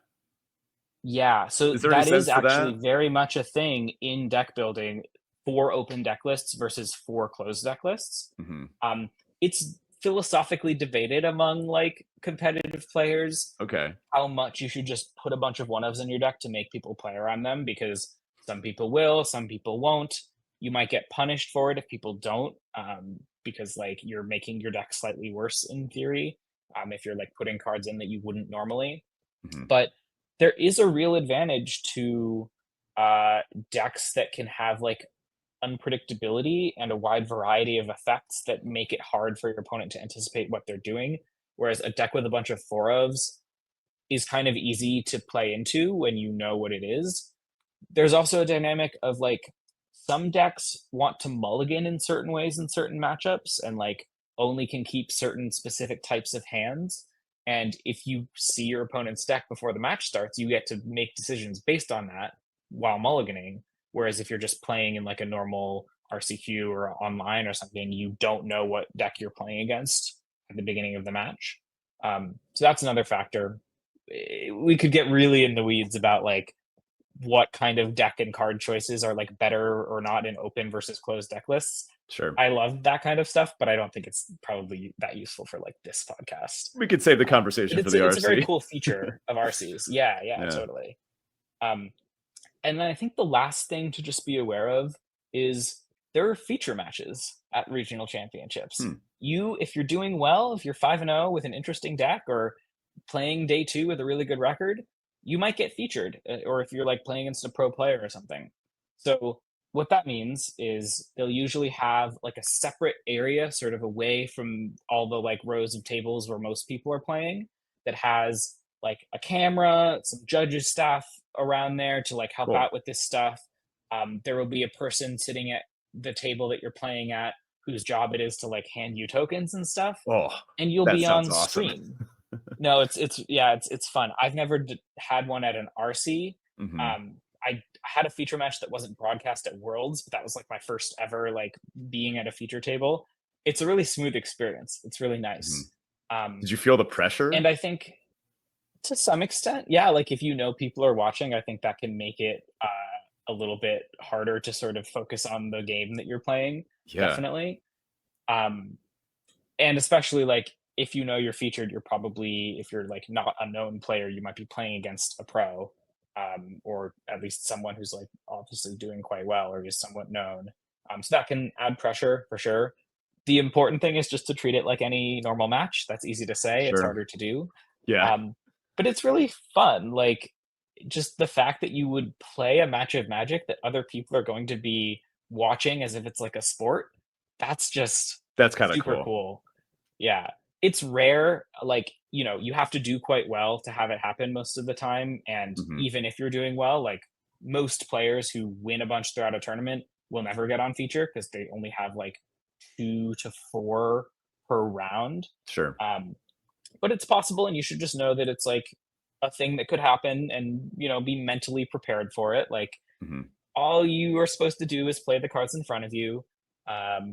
Yeah, so Is there any that is sense to actually that? very much a thing in deck building for open deck lists versus for closed deck lists. Hmm. Um, it's philosophically debated among like competitive players Okay. how much you should just put a bunch of one ofs in your deck to make people play around them, because some people will, some people won't. You might get punished for it if people don't, because like you're making your deck slightly worse in theory, if you're like putting cards in that you wouldn't normally. Hmm. But there is a real advantage to uh, decks that can have like unpredictability and a wide variety of effects that make it hard for your opponent to anticipate what they're doing. Whereas a deck with a bunch of four ofs is kind of easy to play into when you know what it is. There's also a dynamic of like some decks want to mulligan in certain ways in certain matchups and like only can keep certain specific types of hands. And if you see your opponent's deck before the match starts, you get to make decisions based on that while mulliganing. Whereas if you're just playing in like a normal RCQ or online or something, you don't know what deck you're playing against at the beginning of the match. So that's another factor. We could get really in the weeds about like what kind of deck and card choices are like better or not in open versus closed deck lists. Sure. I love that kind of stuff, but I don't think it's probably that useful for like this podcast. We could save the But conversation for it's the it's a very RC. cool feature of RCs. Yeah, yeah, Yeah. totally. Um, and then I think the last thing to just be aware of is there are feature matches at regional championships. Hmm. If you're doing well, if you're 5-0 with an interesting deck or playing day two with a really good record, you might get featured. Or if you're like playing against a pro player or something. So what that means is they'll usually have like a separate area sort of away from all the like rows of tables where most people are playing, that has like a camera, some judges staff around there to like help Cool. out with this stuff. There will be a person sitting at the table that you're playing at whose job it is to like hand you tokens and stuff, Oh, and you'll that be sounds on awesome. stream. No, it's fun. I've never had one at an RC. Hmm. I had a feature match that wasn't broadcast at Worlds, but that was like my first ever like being at a feature table. It's a really smooth experience. It's really Hmm. nice. Um, Did you feel the and pressure? I think to some extent, yeah, like if you know people are watching, I think that can make it a little bit harder to sort of focus on the game that you're playing. Yeah, Definitely. Um, and especially like if you know you're featured, you're probably, if you're like not a known player, you might be playing against a pro, or at least someone who's like obviously doing quite well or is somewhat known. So that can add pressure for sure. The important thing is just to treat it like any normal match. That's easy to say, it's sure. harder to do. Yeah. um, but it's really fun, like just the fact that you would play a match of Magic that other people are going to be watching as if it's like a sport. That's just That's kind of super cool. cool. Yeah. It's rare, like, you have to do quite well to have it happen most of the time, and Hmm. even if you're doing well, like, most players who win a bunch throughout a tournament will never get on feature because they only have, like, 2 to 4 per round, Sure. um, but it's possible, and you should just know that it's, like, a thing that could happen and, be mentally prepared for it, like, Hmm. all you are supposed to do is play the cards in front of you.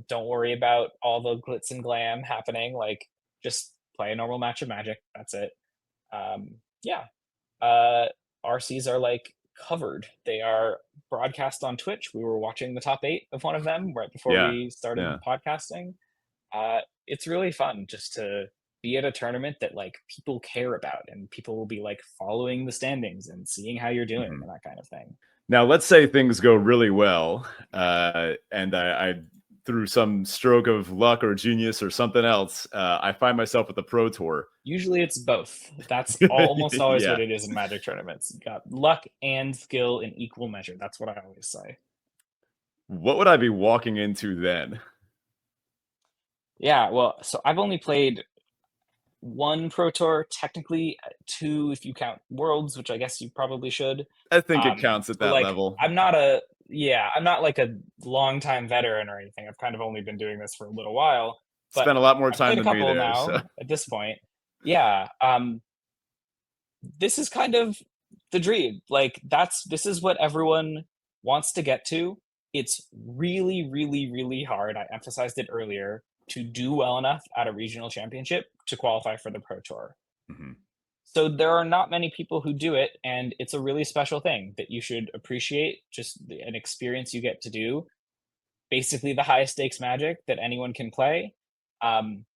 Don't worry about all the glitz and glam happening. Like, just play a normal match of Magic. That's it. Yeah. Uh, RCs are like covered. They are broadcast on Twitch. We were watching the top 8 of one of them right before Yeah. we started Yeah. podcasting. It's really fun just to be at a tournament that like people care about, and people will be like following the standings and seeing how you're doing Mhm. and that kind of thing. Now, let's say things go really well, and I through some stroke of luck or genius or something else, I find myself at the Pro Tour. Usually it's both. That's almost always what Yeah. it is in Magic tournaments. You got luck and skill in equal measure. That's what I always say. What would I be walking into then? Yeah, well, so I've only played one Pro Tour, technically two if you count Worlds, which I guess you probably should. I think it counts at So that like level. I'm not like a longtime veteran or anything. I've kind of only been doing this for a little while, but Spent a lot more I've time played a than me couple there, so now at this point. Yeah. This is kind of the dream. Like this is what everyone wants to get to. It's really, really, really hard. I emphasized it earlier, to do well enough at a regional championship to qualify for the Pro Tour. mhm, So there are not many people who do it, and it's a really special thing that you should appreciate. Just an experience you get to do. Basically, the highest stakes Magic that anyone can play. Um,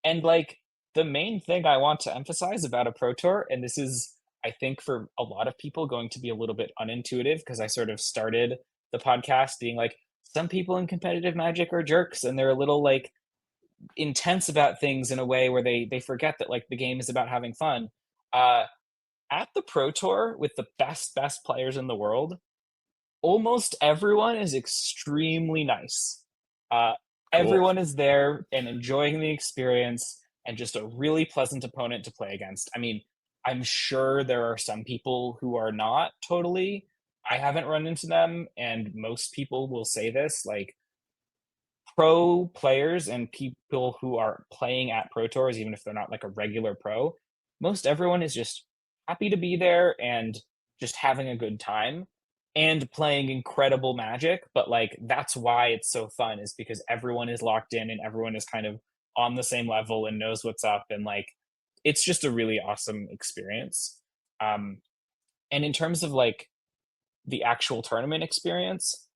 and like the main thing I want to emphasize about a Pro Tour, and this is, I think, for a lot of people going to be a little bit unintuitive because I sort of started the podcast being like, some people in competitive Magic are jerks and they're a little like intense about things in a way where they forget that like the game is about having fun. Uh, at the Pro Tour with the best players in the world, almost everyone is extremely nice. Uh, cool. Everyone is there and enjoying the experience and just a really pleasant opponent to play against. I mean, I'm sure there are some people who are not totally. I haven't run into them, and most people will say this. Like, pro players and people who are playing at Pro Tours, even if they're not like a regular pro, most everyone is just happy to be there and just having a good time and playing incredible Magic. But like that's why it's so fun, is because everyone is locked in and everyone is kind of on the same level and knows what's up, and like it's just a really awesome experience. Um, and in terms of like the actual tournament experience,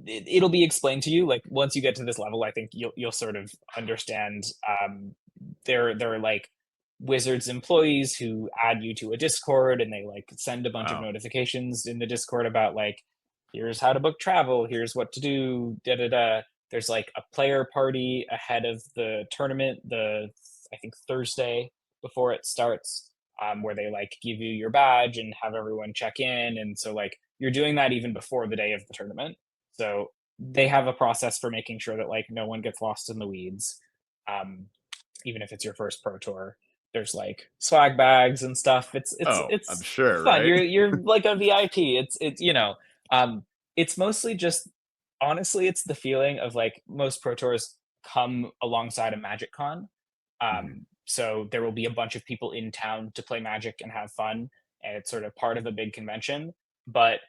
it'll be explained to you like once you get to this level. I think you'll sort of understand. There are like Wizards employees who add you to a Discord, and they like send a bunch of Wow. notifications in the Discord about like, here's how to book travel, here's what to do, da da da. There's like a player party ahead of the tournament, the I think Thursday before it starts. where they like give you your badge and have everyone check in. And so like you're doing that even before the day of the tournament. So they have a process for making sure that like no one gets lost in the weeds. Um, Even if it's your first pro tour, there's like swag bags and stuff. Oh, I'm It's sure, fun. right? You're like a VIP. Um, it's mostly just honestly, it's the feeling of like most pro tours come alongside a Magic Con. Mhm. So there will be a bunch of people in town to play Magic and have fun, and it's sort of part of a big convention. But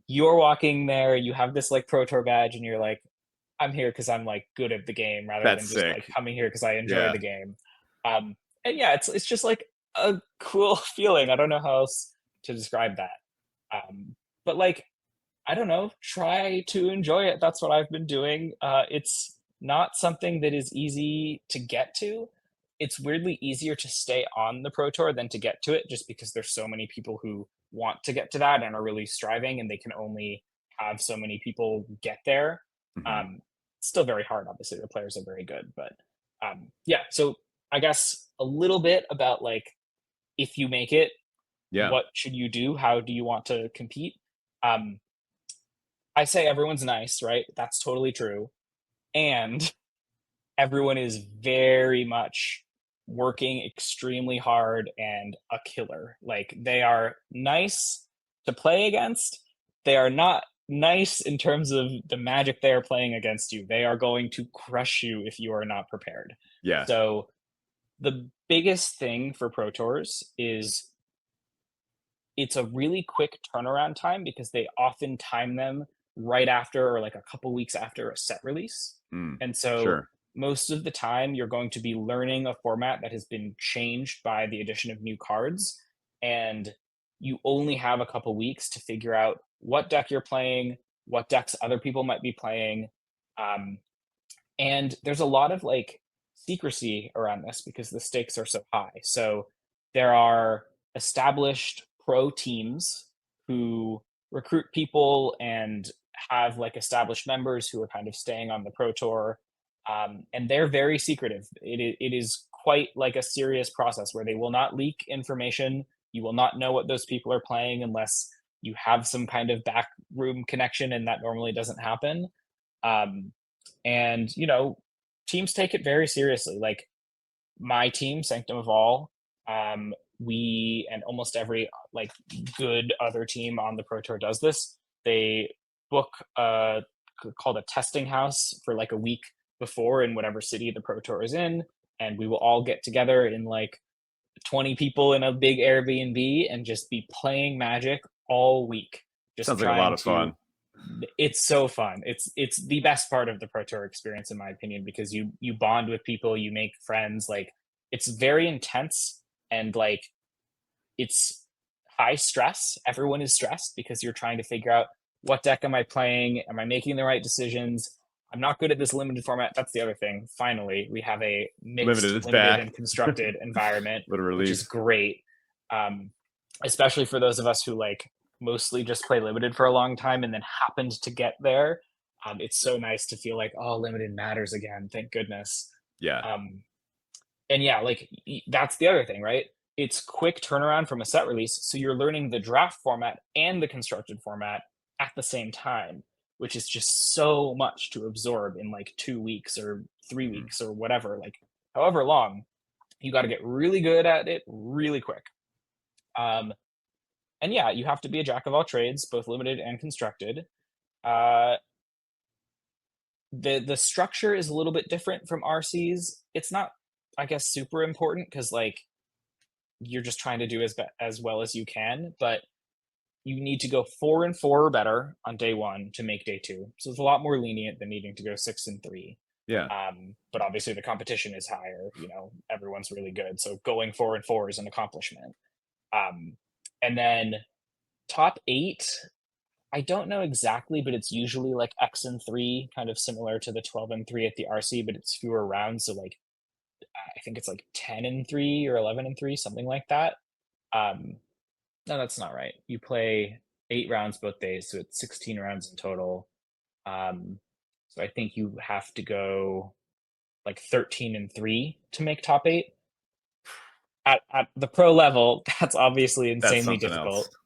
you're walking there, you have this like pro tour badge, and you're like, I'm here because I'm like good at the game rather That's than just like sick. coming here because I enjoy Yeah. the game. Um, and yeah, it's just like a cool feeling. I don't know how else to describe that. But like, I don't know, try to enjoy it. That's what I've been doing. It's not something that is easy to get to. It's weirdly easier to stay on the Pro Tour than to get to it, just because there's so many people who want to get to that and are really striving, and they can only have so many people get there. Mhm. Um, it's still very hard, obviously. The players are very good, but yeah. So I guess a little bit about like if you make it, Yeah. what should you do? How do you want to compete? Um, I say everyone's nice, right? That's totally true. And everyone is very much working extremely hard and a killer. Like they are nice to play against. They are not nice in terms of the magic they are playing against you. They are going to crush you if you are not prepared. Yeah. So the biggest thing for Pro Tours is it's a really quick turnaround time because they often time them right after or like a couple weeks after a set release. Mm. And so Sure. most of the time you're going to be learning a format that has been changed by the addition of new cards, and you only have a couple weeks to figure out what deck you're playing, what decks other people might be playing. Um, and there's a lot of like secrecy around this because the stakes are so high. So there are established pro teams who recruit people and have like established members who are kind of staying on the pro tour. And they're very secretive. It is quite like a serious process where they will not leak information. You will not know what those people are playing unless you have some kind of back room connection, and that normally doesn't happen. Um, and teams take it very seriously. Like my team, Sanctum of All, we and almost every like good other team on the Pro Tour does this. They book called a testing house for like a week before in whatever city the Pro Tour is in, and we will all get together in like 20 people in a big Airbnb and just be playing Magic all week, just Sounds like a lot trying of to. fun. It's so fun. It's the best part of the Pro Tour experience, in my opinion, because you bond with people, you make friends. Like it's very intense, and like it's high stress. Everyone is stressed because you're trying to figure out what deck am I playing? Am I making the right decisions? I'm not good at this limited format. That's the other thing. Finally, we have a Limited, mixed, it's limited, back. and constructed environment, Little which is release. great. Um, Especially for those of us who like mostly just play limited for a long time and then happened to get there. It's so nice to feel like, oh, limited matters again. Thank goodness. Yeah. Um, and yeah, like that's the other thing, right? It's quick turnaround from a set release, so you're learning the draft format and the constructed format at the same time, which is just so much to absorb in like 2 weeks or three Mhm. weeks or whatever, like however long. You got to get really good at it really quick. Um, and yeah, you have to be a jack of all trades, both limited and constructed. Uh, the structure is a little bit different from RC's. It's not, I guess, super important because like you're just trying to do as well as you can, but you need to go 4-4 or better on day one to make day two. So it's a lot more lenient than needing to go 6-3. Yeah. But obviously the competition is higher. Everyone's really good, so going 4-4 is an accomplishment. Um, and then top eight, I don't know exactly, but it's usually like X and three, kind of similar to the 12-3 at the RC, but it's fewer rounds. So like I think it's like 10-3 or 11-3, something like that. Um, no, that's not right. You play 8 rounds both days, so it's 16 rounds in total. Um, so I think you have to go like 13-3 to make top eight. At the pro level, that's obviously That's insanely something else. difficult.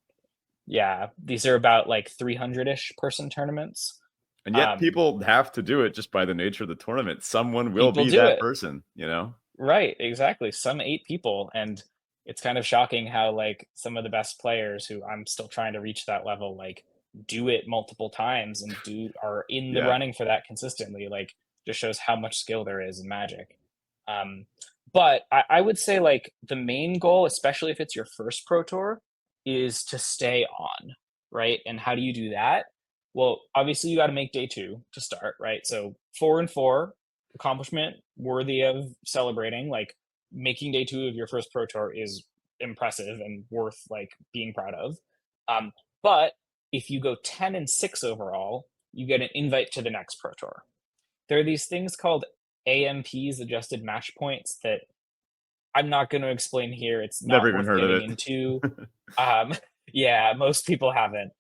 Yeah, these are about like 300-ish person tournaments. And yet Um, people have to do it just by the nature of the tournament. Someone will People be do that it. person, you know? Right, exactly. Some 8 people, and it's kind of shocking how like some of the best players who I'm still trying to reach that level, like do it multiple times and do are in the Yeah, running for that consistently. Like just shows how much skill there is in Magic. Um, but I would say like the main goal, especially if it's your first pro tour, is to stay on, right? And how do you do that? Well, obviously you got to make day two to start, right? So 4 and 4 accomplishment worthy of celebrating. Like making day two of your first pro tour is impressive and worth like being proud of. Um, but if you go 10 and 6 overall, you get an invite to the next pro tour. There are these things called AMPs, adjusted match points, that I'm not going to explain here. It's never not even worth heard of getting it. into. Yeah, most people haven't.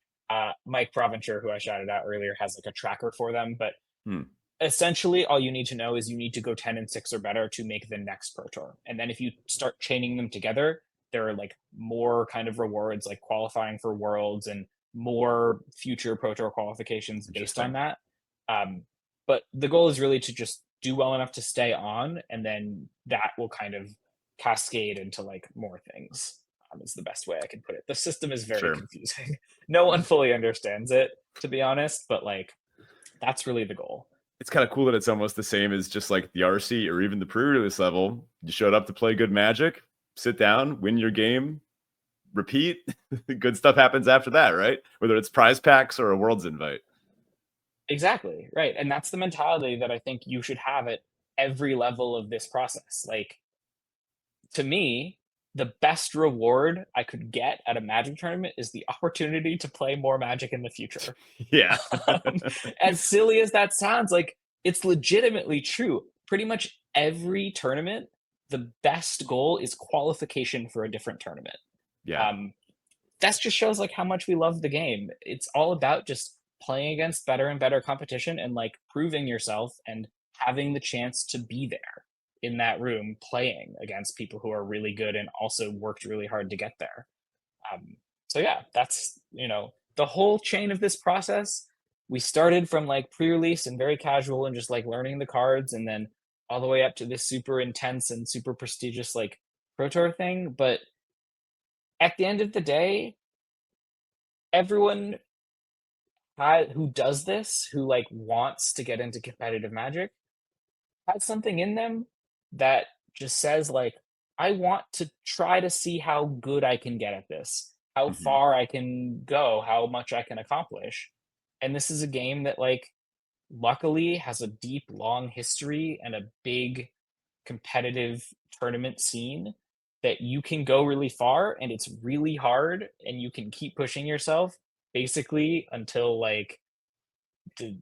Mike Provencher, who I shouted out earlier, has like a tracker for them, but Hmm, essentially all you need to know is you need to go 10 and 6 or better to make the next pro tour, and then if you start chaining them together, there are like more kind of rewards, like qualifying for worlds and more future pro tour qualifications based on interesting. that. Um, but the goal is really to just do well enough to stay on, and then that will kind of cascade into like more things. Is the best way I can put it. The system is very Sure. confusing. No one fully understands it, to be honest, but like that's really the goal. It's kind of cool that it's almost the same as just like the RC or even the pre-release level. You showed up to play good Magic, sit down, win your game, repeat. Good stuff happens after that, right? Whether it's prize packs or a world's invite. Exactly, right, and that's the mentality that I think you should have at every level of this process. Like, to me, the best reward I could get at a Magic tournament is the opportunity to play more Magic in the future. Yeah. Um, as silly as that sounds, like, it's legitimately true. Pretty much every tournament, the best goal is qualification for a different tournament. Yeah. Um, that just shows like how much we love the game. It's all about just playing against better and better competition and like proving yourself and having the chance to be there in that room playing against people who are really good and also worked really hard to get there. So yeah, that's the whole chain of this process. We started from like pre-release and very casual and just like learning the cards, and then all the way up to this super intense and super prestigious like pro tour thing. But at the end of the day, everyone who does this, who like wants to get into competitive Magic, has something in them that just says like, I want to try to see how good I can get at this, how Mhm. far I can go, how much I can accomplish. And this is a game that like luckily has a deep long history and a big competitive tournament scene that you can go really far, and it's really hard, and you can keep pushing yourself basically until like the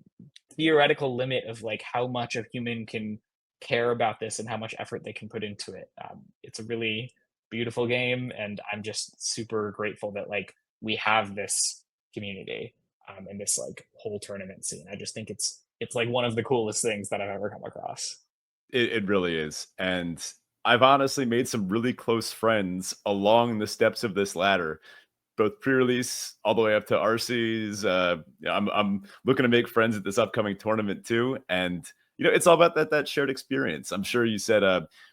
theoretical limit of like how much a human can care about this and how much effort they can put into it. It's a really beautiful game, and I'm just super grateful that like we have this community, and this like whole tournament scene. I just think it's like one of the coolest things that I've ever come across. It really is. And I've honestly made some really close friends along the steps of this ladder, both pre-release all the way up to RCs. Yeah, I'm looking to make friends at this upcoming tournament too. And it's all about that shared experience. I'm sure you said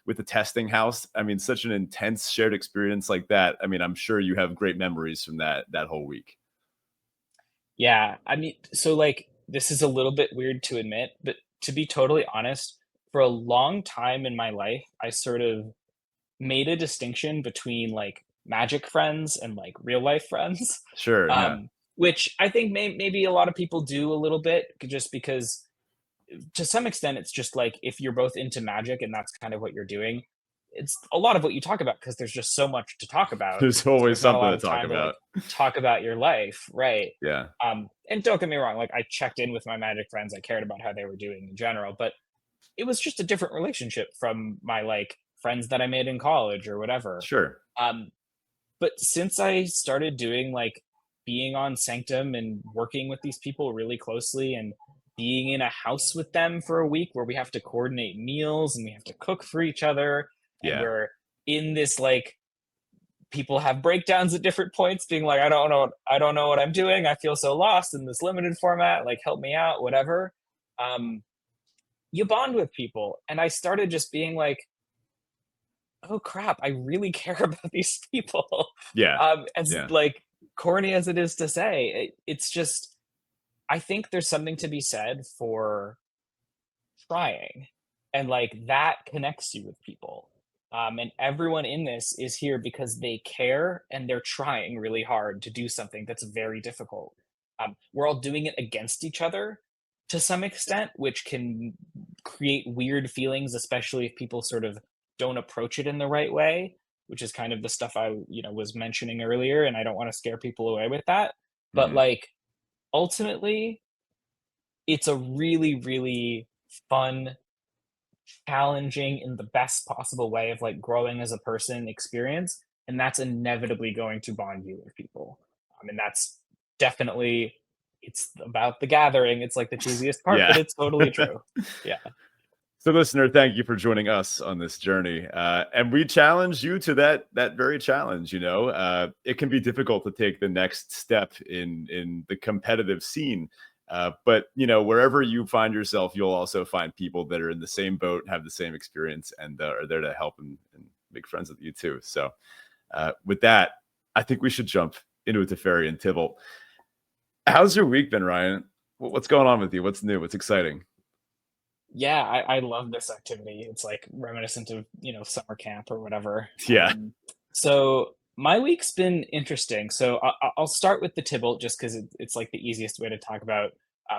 with the testing house, I mean, such an intense shared experience like that. I mean, I'm sure you have great memories from that whole week. Yeah, I mean, so like this is a little bit weird to admit, but to be totally honest, for a long time in my life, I sort of made a distinction between like magic friends and like real life friends, Sure, yeah. which I think maybe a lot of people do a little bit, just because to some extent it's just like if you're both into magic and that's kind of what you're doing, it's a lot of what you talk about because there's just so much to talk about. There's So always there's not a something lot to of talk time to like about. talk about your life, right? Yeah, And don't get me wrong, like I checked in with my magic friends, I cared about how they were doing in general, but it was just a different relationship from my like friends that I made in college or whatever. sure. Um, but since I started doing like being on Sanctum and working with these people really closely and being in a house with them for a week where we have to coordinate meals and we have to cook for each other and Yeah. in this like people have breakdowns at different points, being like, I don't know what I'm doing. I feel so lost in this limited format. Like, help me out, whatever. Um, you bond with people, and I started just being like, oh crap, I really care about these people. Yeah. As Yeah. like corny as it is to say, it's just I think there's something to be said for trying, and like that connects you with people. And everyone in this is here because they care and they're trying really hard to do something that's very difficult. We're all doing it against each other to some extent, which can create weird feelings, especially if people sort of don't approach it in the right way, which is kind of the stuff I, was mentioning earlier. And I don't want to scare people away with that. But Mhm. like ultimately, it's a really, really fun, challenging in the best possible way of like growing as a person experience, and that's inevitably going to bond you with people. And that's definitely, it's about the gathering. It's like the cheesiest part, but Yeah. it's totally true. Yeah. So, listener, thank you for joining us on this journey, and we challenge you to that very challenge. It can be difficult to take the next step in the competitive scene, but wherever you find yourself, you'll also find people that are in the same boat, have the same experience, and are there to help and make friends with you too. So, with that, I think we should jump into a Teferi and Tybalt. How's your week been, Ryan? What's going on with you? What's new? What's exciting? Yeah, I love this activity. It's like reminiscent of, summer camp or whatever. Yeah. So my week's been interesting. So I'll start with the Tybalt just because it's like the easiest way to talk about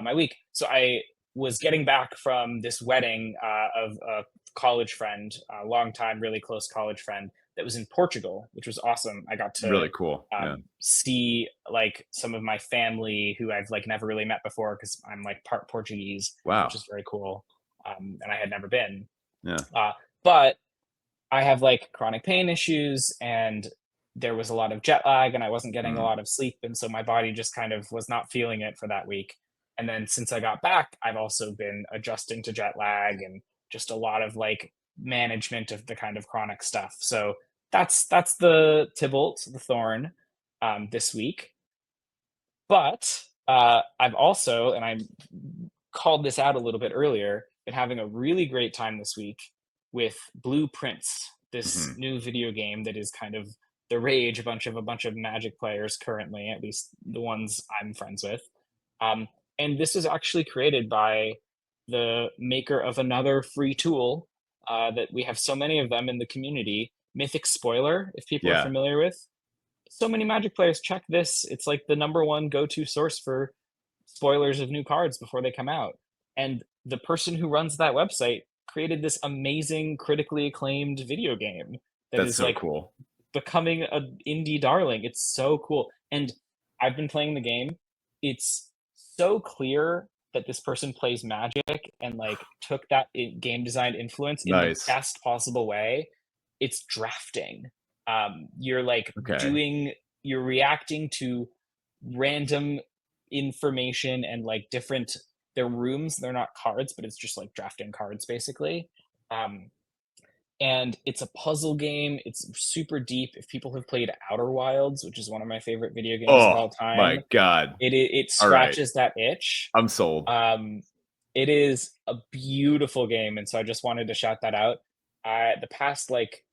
my week. So I was getting back from this wedding of a college friend, a long time, really close college friend that was in Portugal, which was awesome. I got to Really cool. Yeah. see like some of my family who I've like never really met before because I'm like part Portuguese, which Wow. is very cool. And I had never been. Yeah. But I have like chronic pain issues, and there was a lot of jet lag, and I wasn't getting a Mm. lot of sleep. And so my body just kind of was not feeling it for that week. And then since I got back, I've also been adjusting to jet lag and just a lot of like management of the kind of chronic stuff. So that's the Tybalt, the thorn, this week. But I've also, and I called this out a little bit earlier, been having a really great time this week with Blueprints, this Mhm. new video game that is kind of the rage a bunch of Magic players currently, at least the ones I'm friends with. Um, and this was actually created by the maker of another free tool that we have so many of them in the community, Mythic Spoiler, if people are Yeah. familiar with. So many Magic players check this. It's like the number one go-to source for spoilers of new cards before they come out. And the person who runs that website created this amazing, critically acclaimed video game that That's is so like cool. becoming an indie darling. It's so cool. And I've been playing the game. It's so clear that this person plays Magic and like took that game design influence in the Nice. best possible way. It's drafting. You're like Okay. doing, you're reacting to random information and like different, they're rooms, they're not cards, but it's just like drafting cards basically. Um, and it's a puzzle game. It's super deep. If people have played Outer Wilds, which is one of my favorite video games of Oh all my time, god. it All right. scratches that itch. I'm sold. Um, it is a beautiful game, and so I just wanted to shout that out. The past like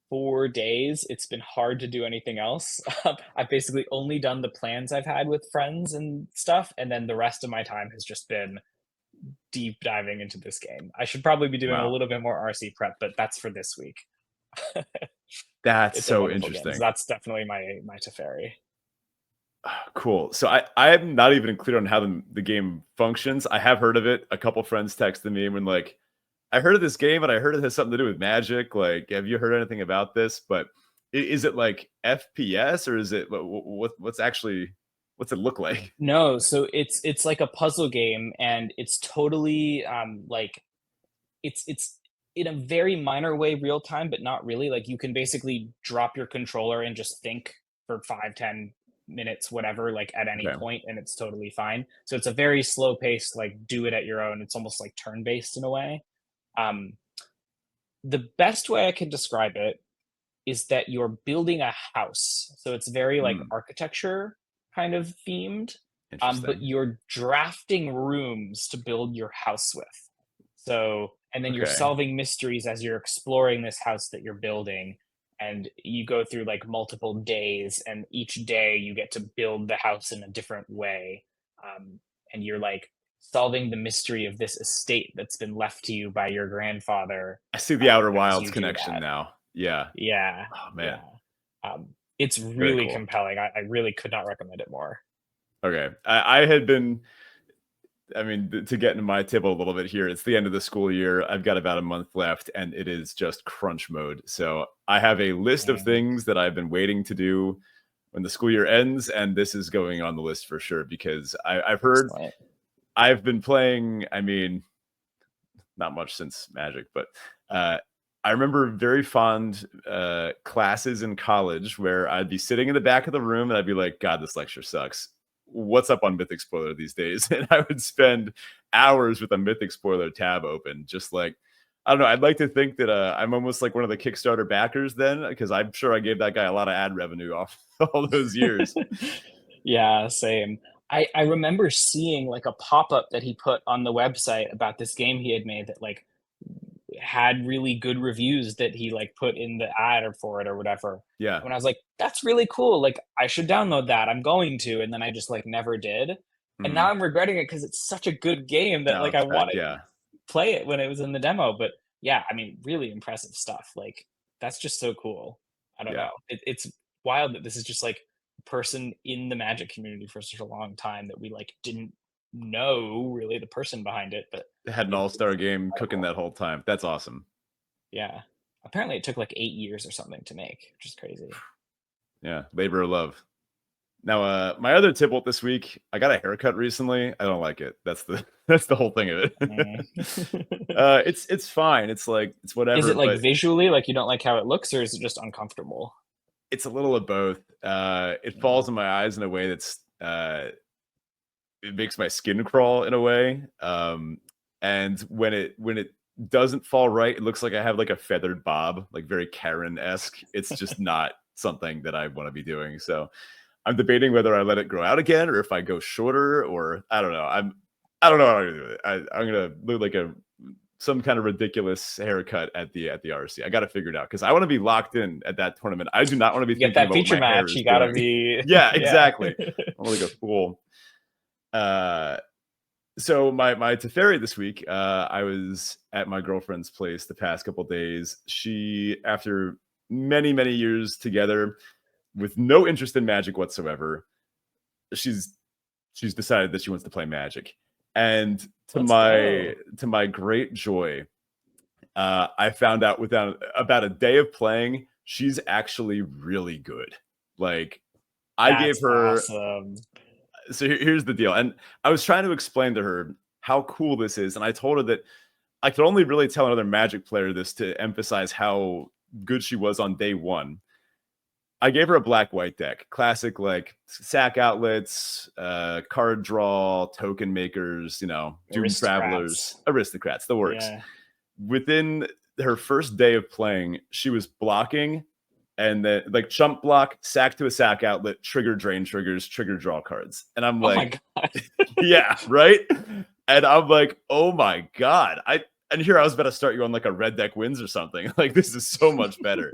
4 days, it's been hard to do anything else. I've basically only done the plans I've had with friends and stuff, and then the rest of my time has just been deep diving into this game. I should probably be doing a Wow. little bit more RC prep, but that's for this week. That's It's a so wonderful game. So interesting. that's definitely my Teferi. Cool. So I'm not even clear on how the game functions. I have heard of it. A couple friends texted me when like I heard of this game and I heard it has something to do with magic. Like, have you heard anything about this? But is it like FPS or is it what's it look like? No, so it's like a puzzle game, and it's totally like it's in a very minor way real time, but not really. Like you can basically drop your controller and just think for 5, 10 minutes, whatever, like at any Okay. point, and it's totally fine. So it's a very slow paced, like do it at your own. It's almost like turn based in a way. Um, the best way I can describe it is that you're building a house. So it's very like Mm, architecture kind of themed, but interesting. you're drafting rooms to build your house with. So, and then you're Okay. solving mysteries as you're exploring this house that you're building. And you go through like multiple days, and each day you get to build the house in a different way. And you're like solving the mystery of this estate that's been left to you by your grandfather I see the Outer as Wilds you do connection that. now. Yeah. Yeah, Oh man, yeah. It's very really cool. compelling. I really could not recommend it more. Okay. I had been I mean, to get into my table a little bit here, it's the end of the school year. I've got about a month left, and it is just crunch mode. So I have a list of Mm, things that I've been waiting to do when the school year ends, and this is going on the list for sure because I've heard excellent. I've been playing. I mean, not much since Magic, but uh, I remember very fond classes in college where I'd be sitting in the back of the room and I'd be like, God, this lecture sucks. What's up on Mythic Spoiler these days? And I would spend hours with a Mythic Spoiler tab open, just like, I don't know. I'd like to think that I'm almost like one of the Kickstarter backers then, because I'm sure I gave that guy a lot of ad revenue off all those years. Yeah, same. I remember seeing like a pop-up that he put on the website about this game he had made that like had really good reviews that he like put in the ad or for it or whatever. Yeah. And I was like, that's really cool. Like I should download that. I'm going to. And then I just like never did. And now Mhm. I'm regretting it because it's such a good game that Now like I it's back. wanted to Yeah. play it when it was in the demo. But yeah, I mean, really impressive stuff. Like that's just so cool. I don't Yeah. know. It's wild that this is just like a person in the Magic community for such a long time that we like didn't know really the person behind it, but Had an it's all-star game cooking incredible. that whole time. That's awesome. Yeah. Apparently it took like 8 years or something to make, which is crazy. Yeah, labor of love. Now, my other tip this week, I got a haircut recently. I don't like it. That's the that's the whole thing of it. Mm. It's fine. It's like it's Is whatever, it like but visually, like you don't like how it looks, or is it just uncomfortable? it's a little of both. It Mm. falls in my eyes in a way that's it makes my skin crawl in a way. And when it doesn't fall right, it looks like I have like a feathered bob, like very Karen esque. It's just not something that I want to be doing. So I'm debating whether I let it grow out again or if I go shorter or I don't know. I don't know what I'm gonna do with it. I'm gonna look like a some kind of ridiculous haircut at the RC. I got to figure it out because I want to be locked in at that tournament. I do not want to be To get thinking that about what feature my hair match, is you gotta doing. be Yeah, yeah. exactly. I'm like a fool. Uh, so my Teferi this week, I was at my girlfriend's place the past couple days. She, after many years together, with no interest in Magic whatsoever, she's she's decided that she wants to play Magic. And Let's go. to my great joy, I found out without about a day of playing, she's actually really good. Like I gave That's her awesome. so here's the deal. And I was trying to explain to her how cool this is. And I told her that I could only really tell another Magic player this to emphasize how good she was on day one. I gave her a black white deck, classic like sack outlets, card draw, token makers, doom travelers, Aristocrats. aristocrats, the works. Yeah. Within her first day of playing, she was blocking and then like chump block, sack to a sack outlet, trigger drain triggers, trigger draw cards. And I'm Oh my like, god. yeah, right. And I'm like, oh my God. And here I was about to start you on like a red deck wins or something. Like this is so much better.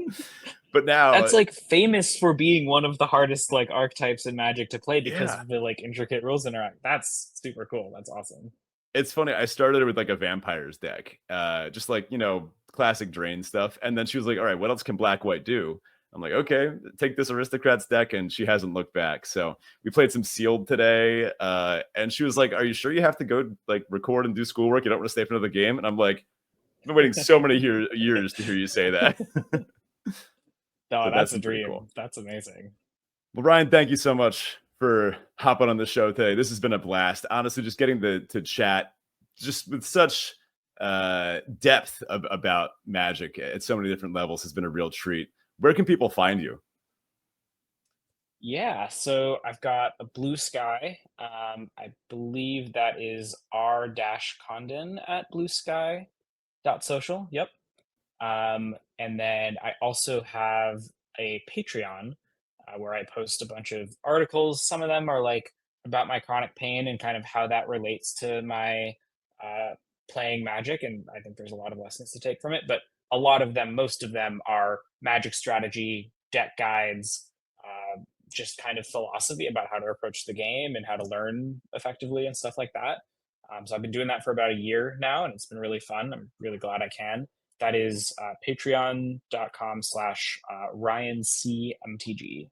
But now, That's like famous for being one of the hardest like archetypes in Magic to play because yeah, of the like intricate rules interact. That's super cool. That's awesome. it's funny. I started with like a vampires deck, just like classic drain stuff. And then she was like, "All right, what else can black white do?" I'm like, "Okay, take this aristocrats deck," and she hasn't looked back. So we played some sealed today, and she was like, "Are you sure you have to go like record and do schoolwork? You don't want to stay for another game?" And I'm like, "I've been waiting so many years to hear you say that." No, So that's that's a been pretty dream. cool. That's amazing. Well, Ryan, thank you so much for hopping on the show today. This has been a blast. Honestly, just getting to chat just with such depth about Magic at so many different levels has been a real treat. Where can people find you? Yeah, so I've got a blue sky. I believe that is r dash condon at bluesky dot social. Yep. And then I also have a Patreon where I post a bunch of articles. Some of them are like about my chronic pain and kind of how that relates to my uh, playing Magic. And I think there's a lot of lessons to take from it. But a lot of them, most of them are Magic strategy, deck guides, just kind of philosophy about how to approach the game and how to learn effectively and stuff like that. So I've been doing that for about a year now, and it's been really fun. I'm really glad I can. That is patreon.com/RyanCMTG.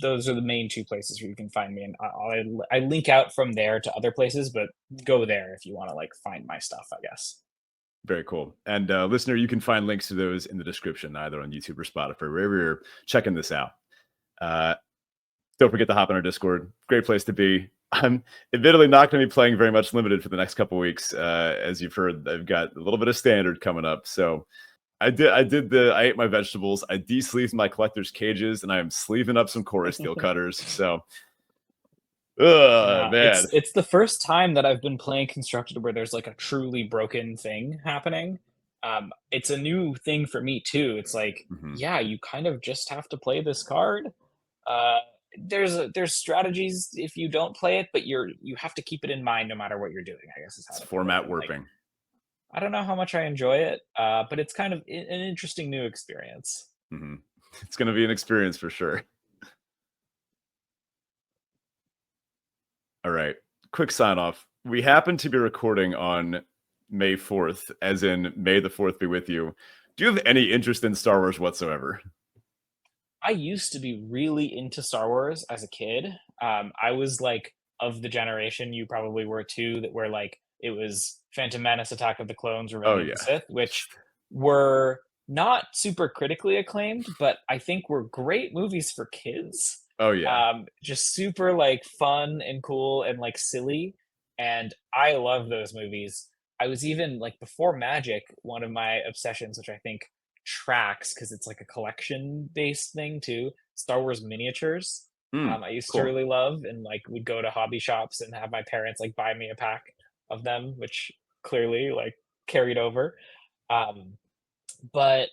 Those are the main two places where you can find me, and I link out from there to other places, but go there if you want to like find my stuff, I guess. Very cool. And listener, you can find links to those in the description, either on YouTube or Spotify, wherever you're checking this out. Don't forget to hop on our Discord. Great place to be. I'm admittedly not going to be playing very much limited for the next couple weeks. As you've heard, I've got a little bit of standard coming up. So I ate my vegetables. I de-sleeved my collector's cages, and I am sleeving up some Chorus Steel cutters. So, Yeah, man. it's the first time that I've been playing constructed where there's like a truly broken thing happening. It's a new thing for me too. It's like, Mhm. yeah, you kind of just have to play this card. There's strategies if you don't play it, but you have to keep it in mind no matter what you're doing, I guess is how It's to put it. format And like, warping. I don't know how much I enjoy it, but it's kind of an interesting new experience. Hmm. It's going to be an experience for sure. All right. Quick sign off. We happen to be recording on May 4th, as in May the 4th be with you. Do you have any interest in Star Wars whatsoever? I used to be really into Star Wars as a kid. I was like of the generation you probably were too, that where like it was Phantom Menace, Attack of the Clones, Oh, Revenge of the yeah. Sith, which were not super critically acclaimed, but I think were great movies for kids. Oh, yeah. Just super like fun and cool and like silly. And I love those movies. I was even like before Magic, one of my obsessions, which I think tracks because it's like a collection based thing too. Star Wars miniatures. I used to Cool. really love and like would go to hobby shops and have my parents like buy me a pack of them, which clearly like carried over. Um, but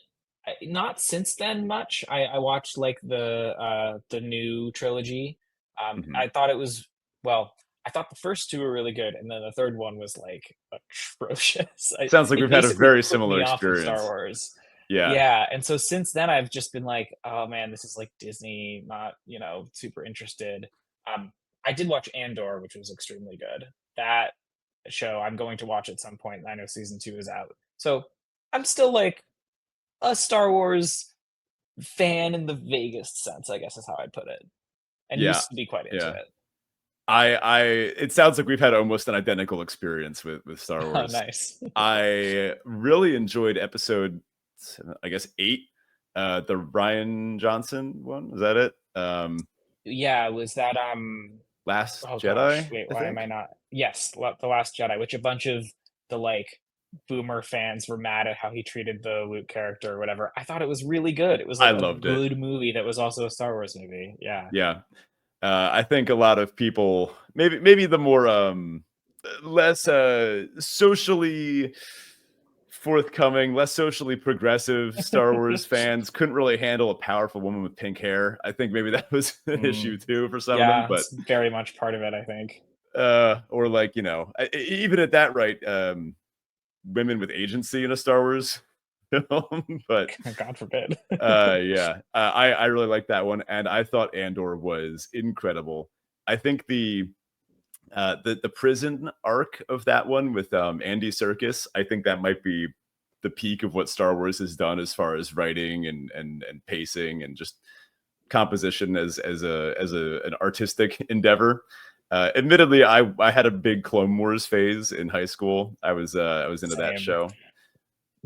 not since then much. I watched like the new trilogy. Mhm. I thought it was well. I thought the first two were really good, and then the third one was like atrocious. Sounds like It we've had a basically very put similar me off of Star experience. Wars. Yeah. Yeah, and so since then I've just been like, oh man, this is like Disney, not super interested. Um, I did watch Andor, which was extremely good. That show I'm going to watch at some point. I know season 2 is out, so I'm still like a Star Wars fan in the vaguest sense, I guess is how I'd put it, and Yeah. used to be quite into Yeah. it. I it sounds like we've had almost an identical experience with Star Oh, Wars. nice. I really enjoyed episode I guess 8, the Ryan Johnson one. Is that it? Yeah, was that Last oh gosh, Jedi, wait, I why am I think. not? Yes, The Last Jedi, which a bunch of the like boomer fans were mad at how he treated the Luke character or whatever. I thought it was really good. It was I like a loved it. good movie that was also a Star Wars movie. Yeah. Yeah. I think a lot of people, maybe the more less socially forthcoming, less socially progressive Star Wars fans couldn't really handle a powerful woman with pink hair. I think maybe that was an issue Mm, too for some of them, yeah, but it's very much part of it, I think. or like, even at that right, women with agency in a Star Wars film, but God forbid. yeah, I really like that one, and I thought Andor was incredible. I think the prison arc of that one with Andy Serkis, I think that might be the peak of what Star Wars has done as far as writing and pacing and just composition as an artistic endeavor. Admittedly, I had a big Clone Wars phase in high school. I was into that Same. show.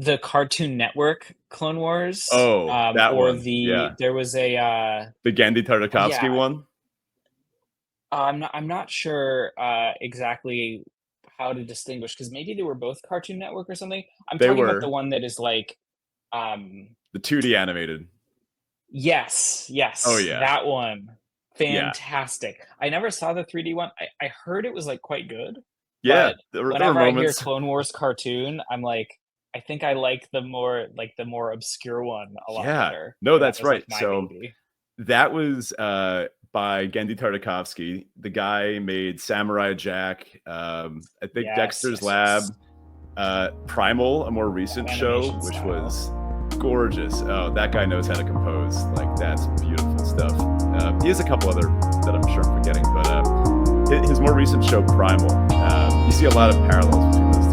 The Cartoon Network Clone Wars, Oh, that or one, yeah, there was a the Gandhi oh yeah, Tartakovsky one. I'm not sure exactly how to distinguish because maybe they were both Cartoon Network or something. I'm They talking about the were one that is like, um, the 2D animated. yes, Oh yes, yeah, that one, yeah, fantastic. I never saw the 3D one. I heard it was like quite good, yeah. but There were whenever I hear moments. Clone Wars cartoon, I'm like, I think I like the more obscure one a lot Yeah. better. No, That that's was like right. my So baby. that was by Gendy Tartakovsky. The guy made Samurai Jack, I think Yes, Dexter's yes, yes. Lab, Primal, a more That recent show, animation which style. was gorgeous. Oh, that guy knows how to compose. Like, that's beautiful stuff. He has a couple other that I'm sure I'm forgetting, but his more recent show, Primal, you see a lot of parallels between those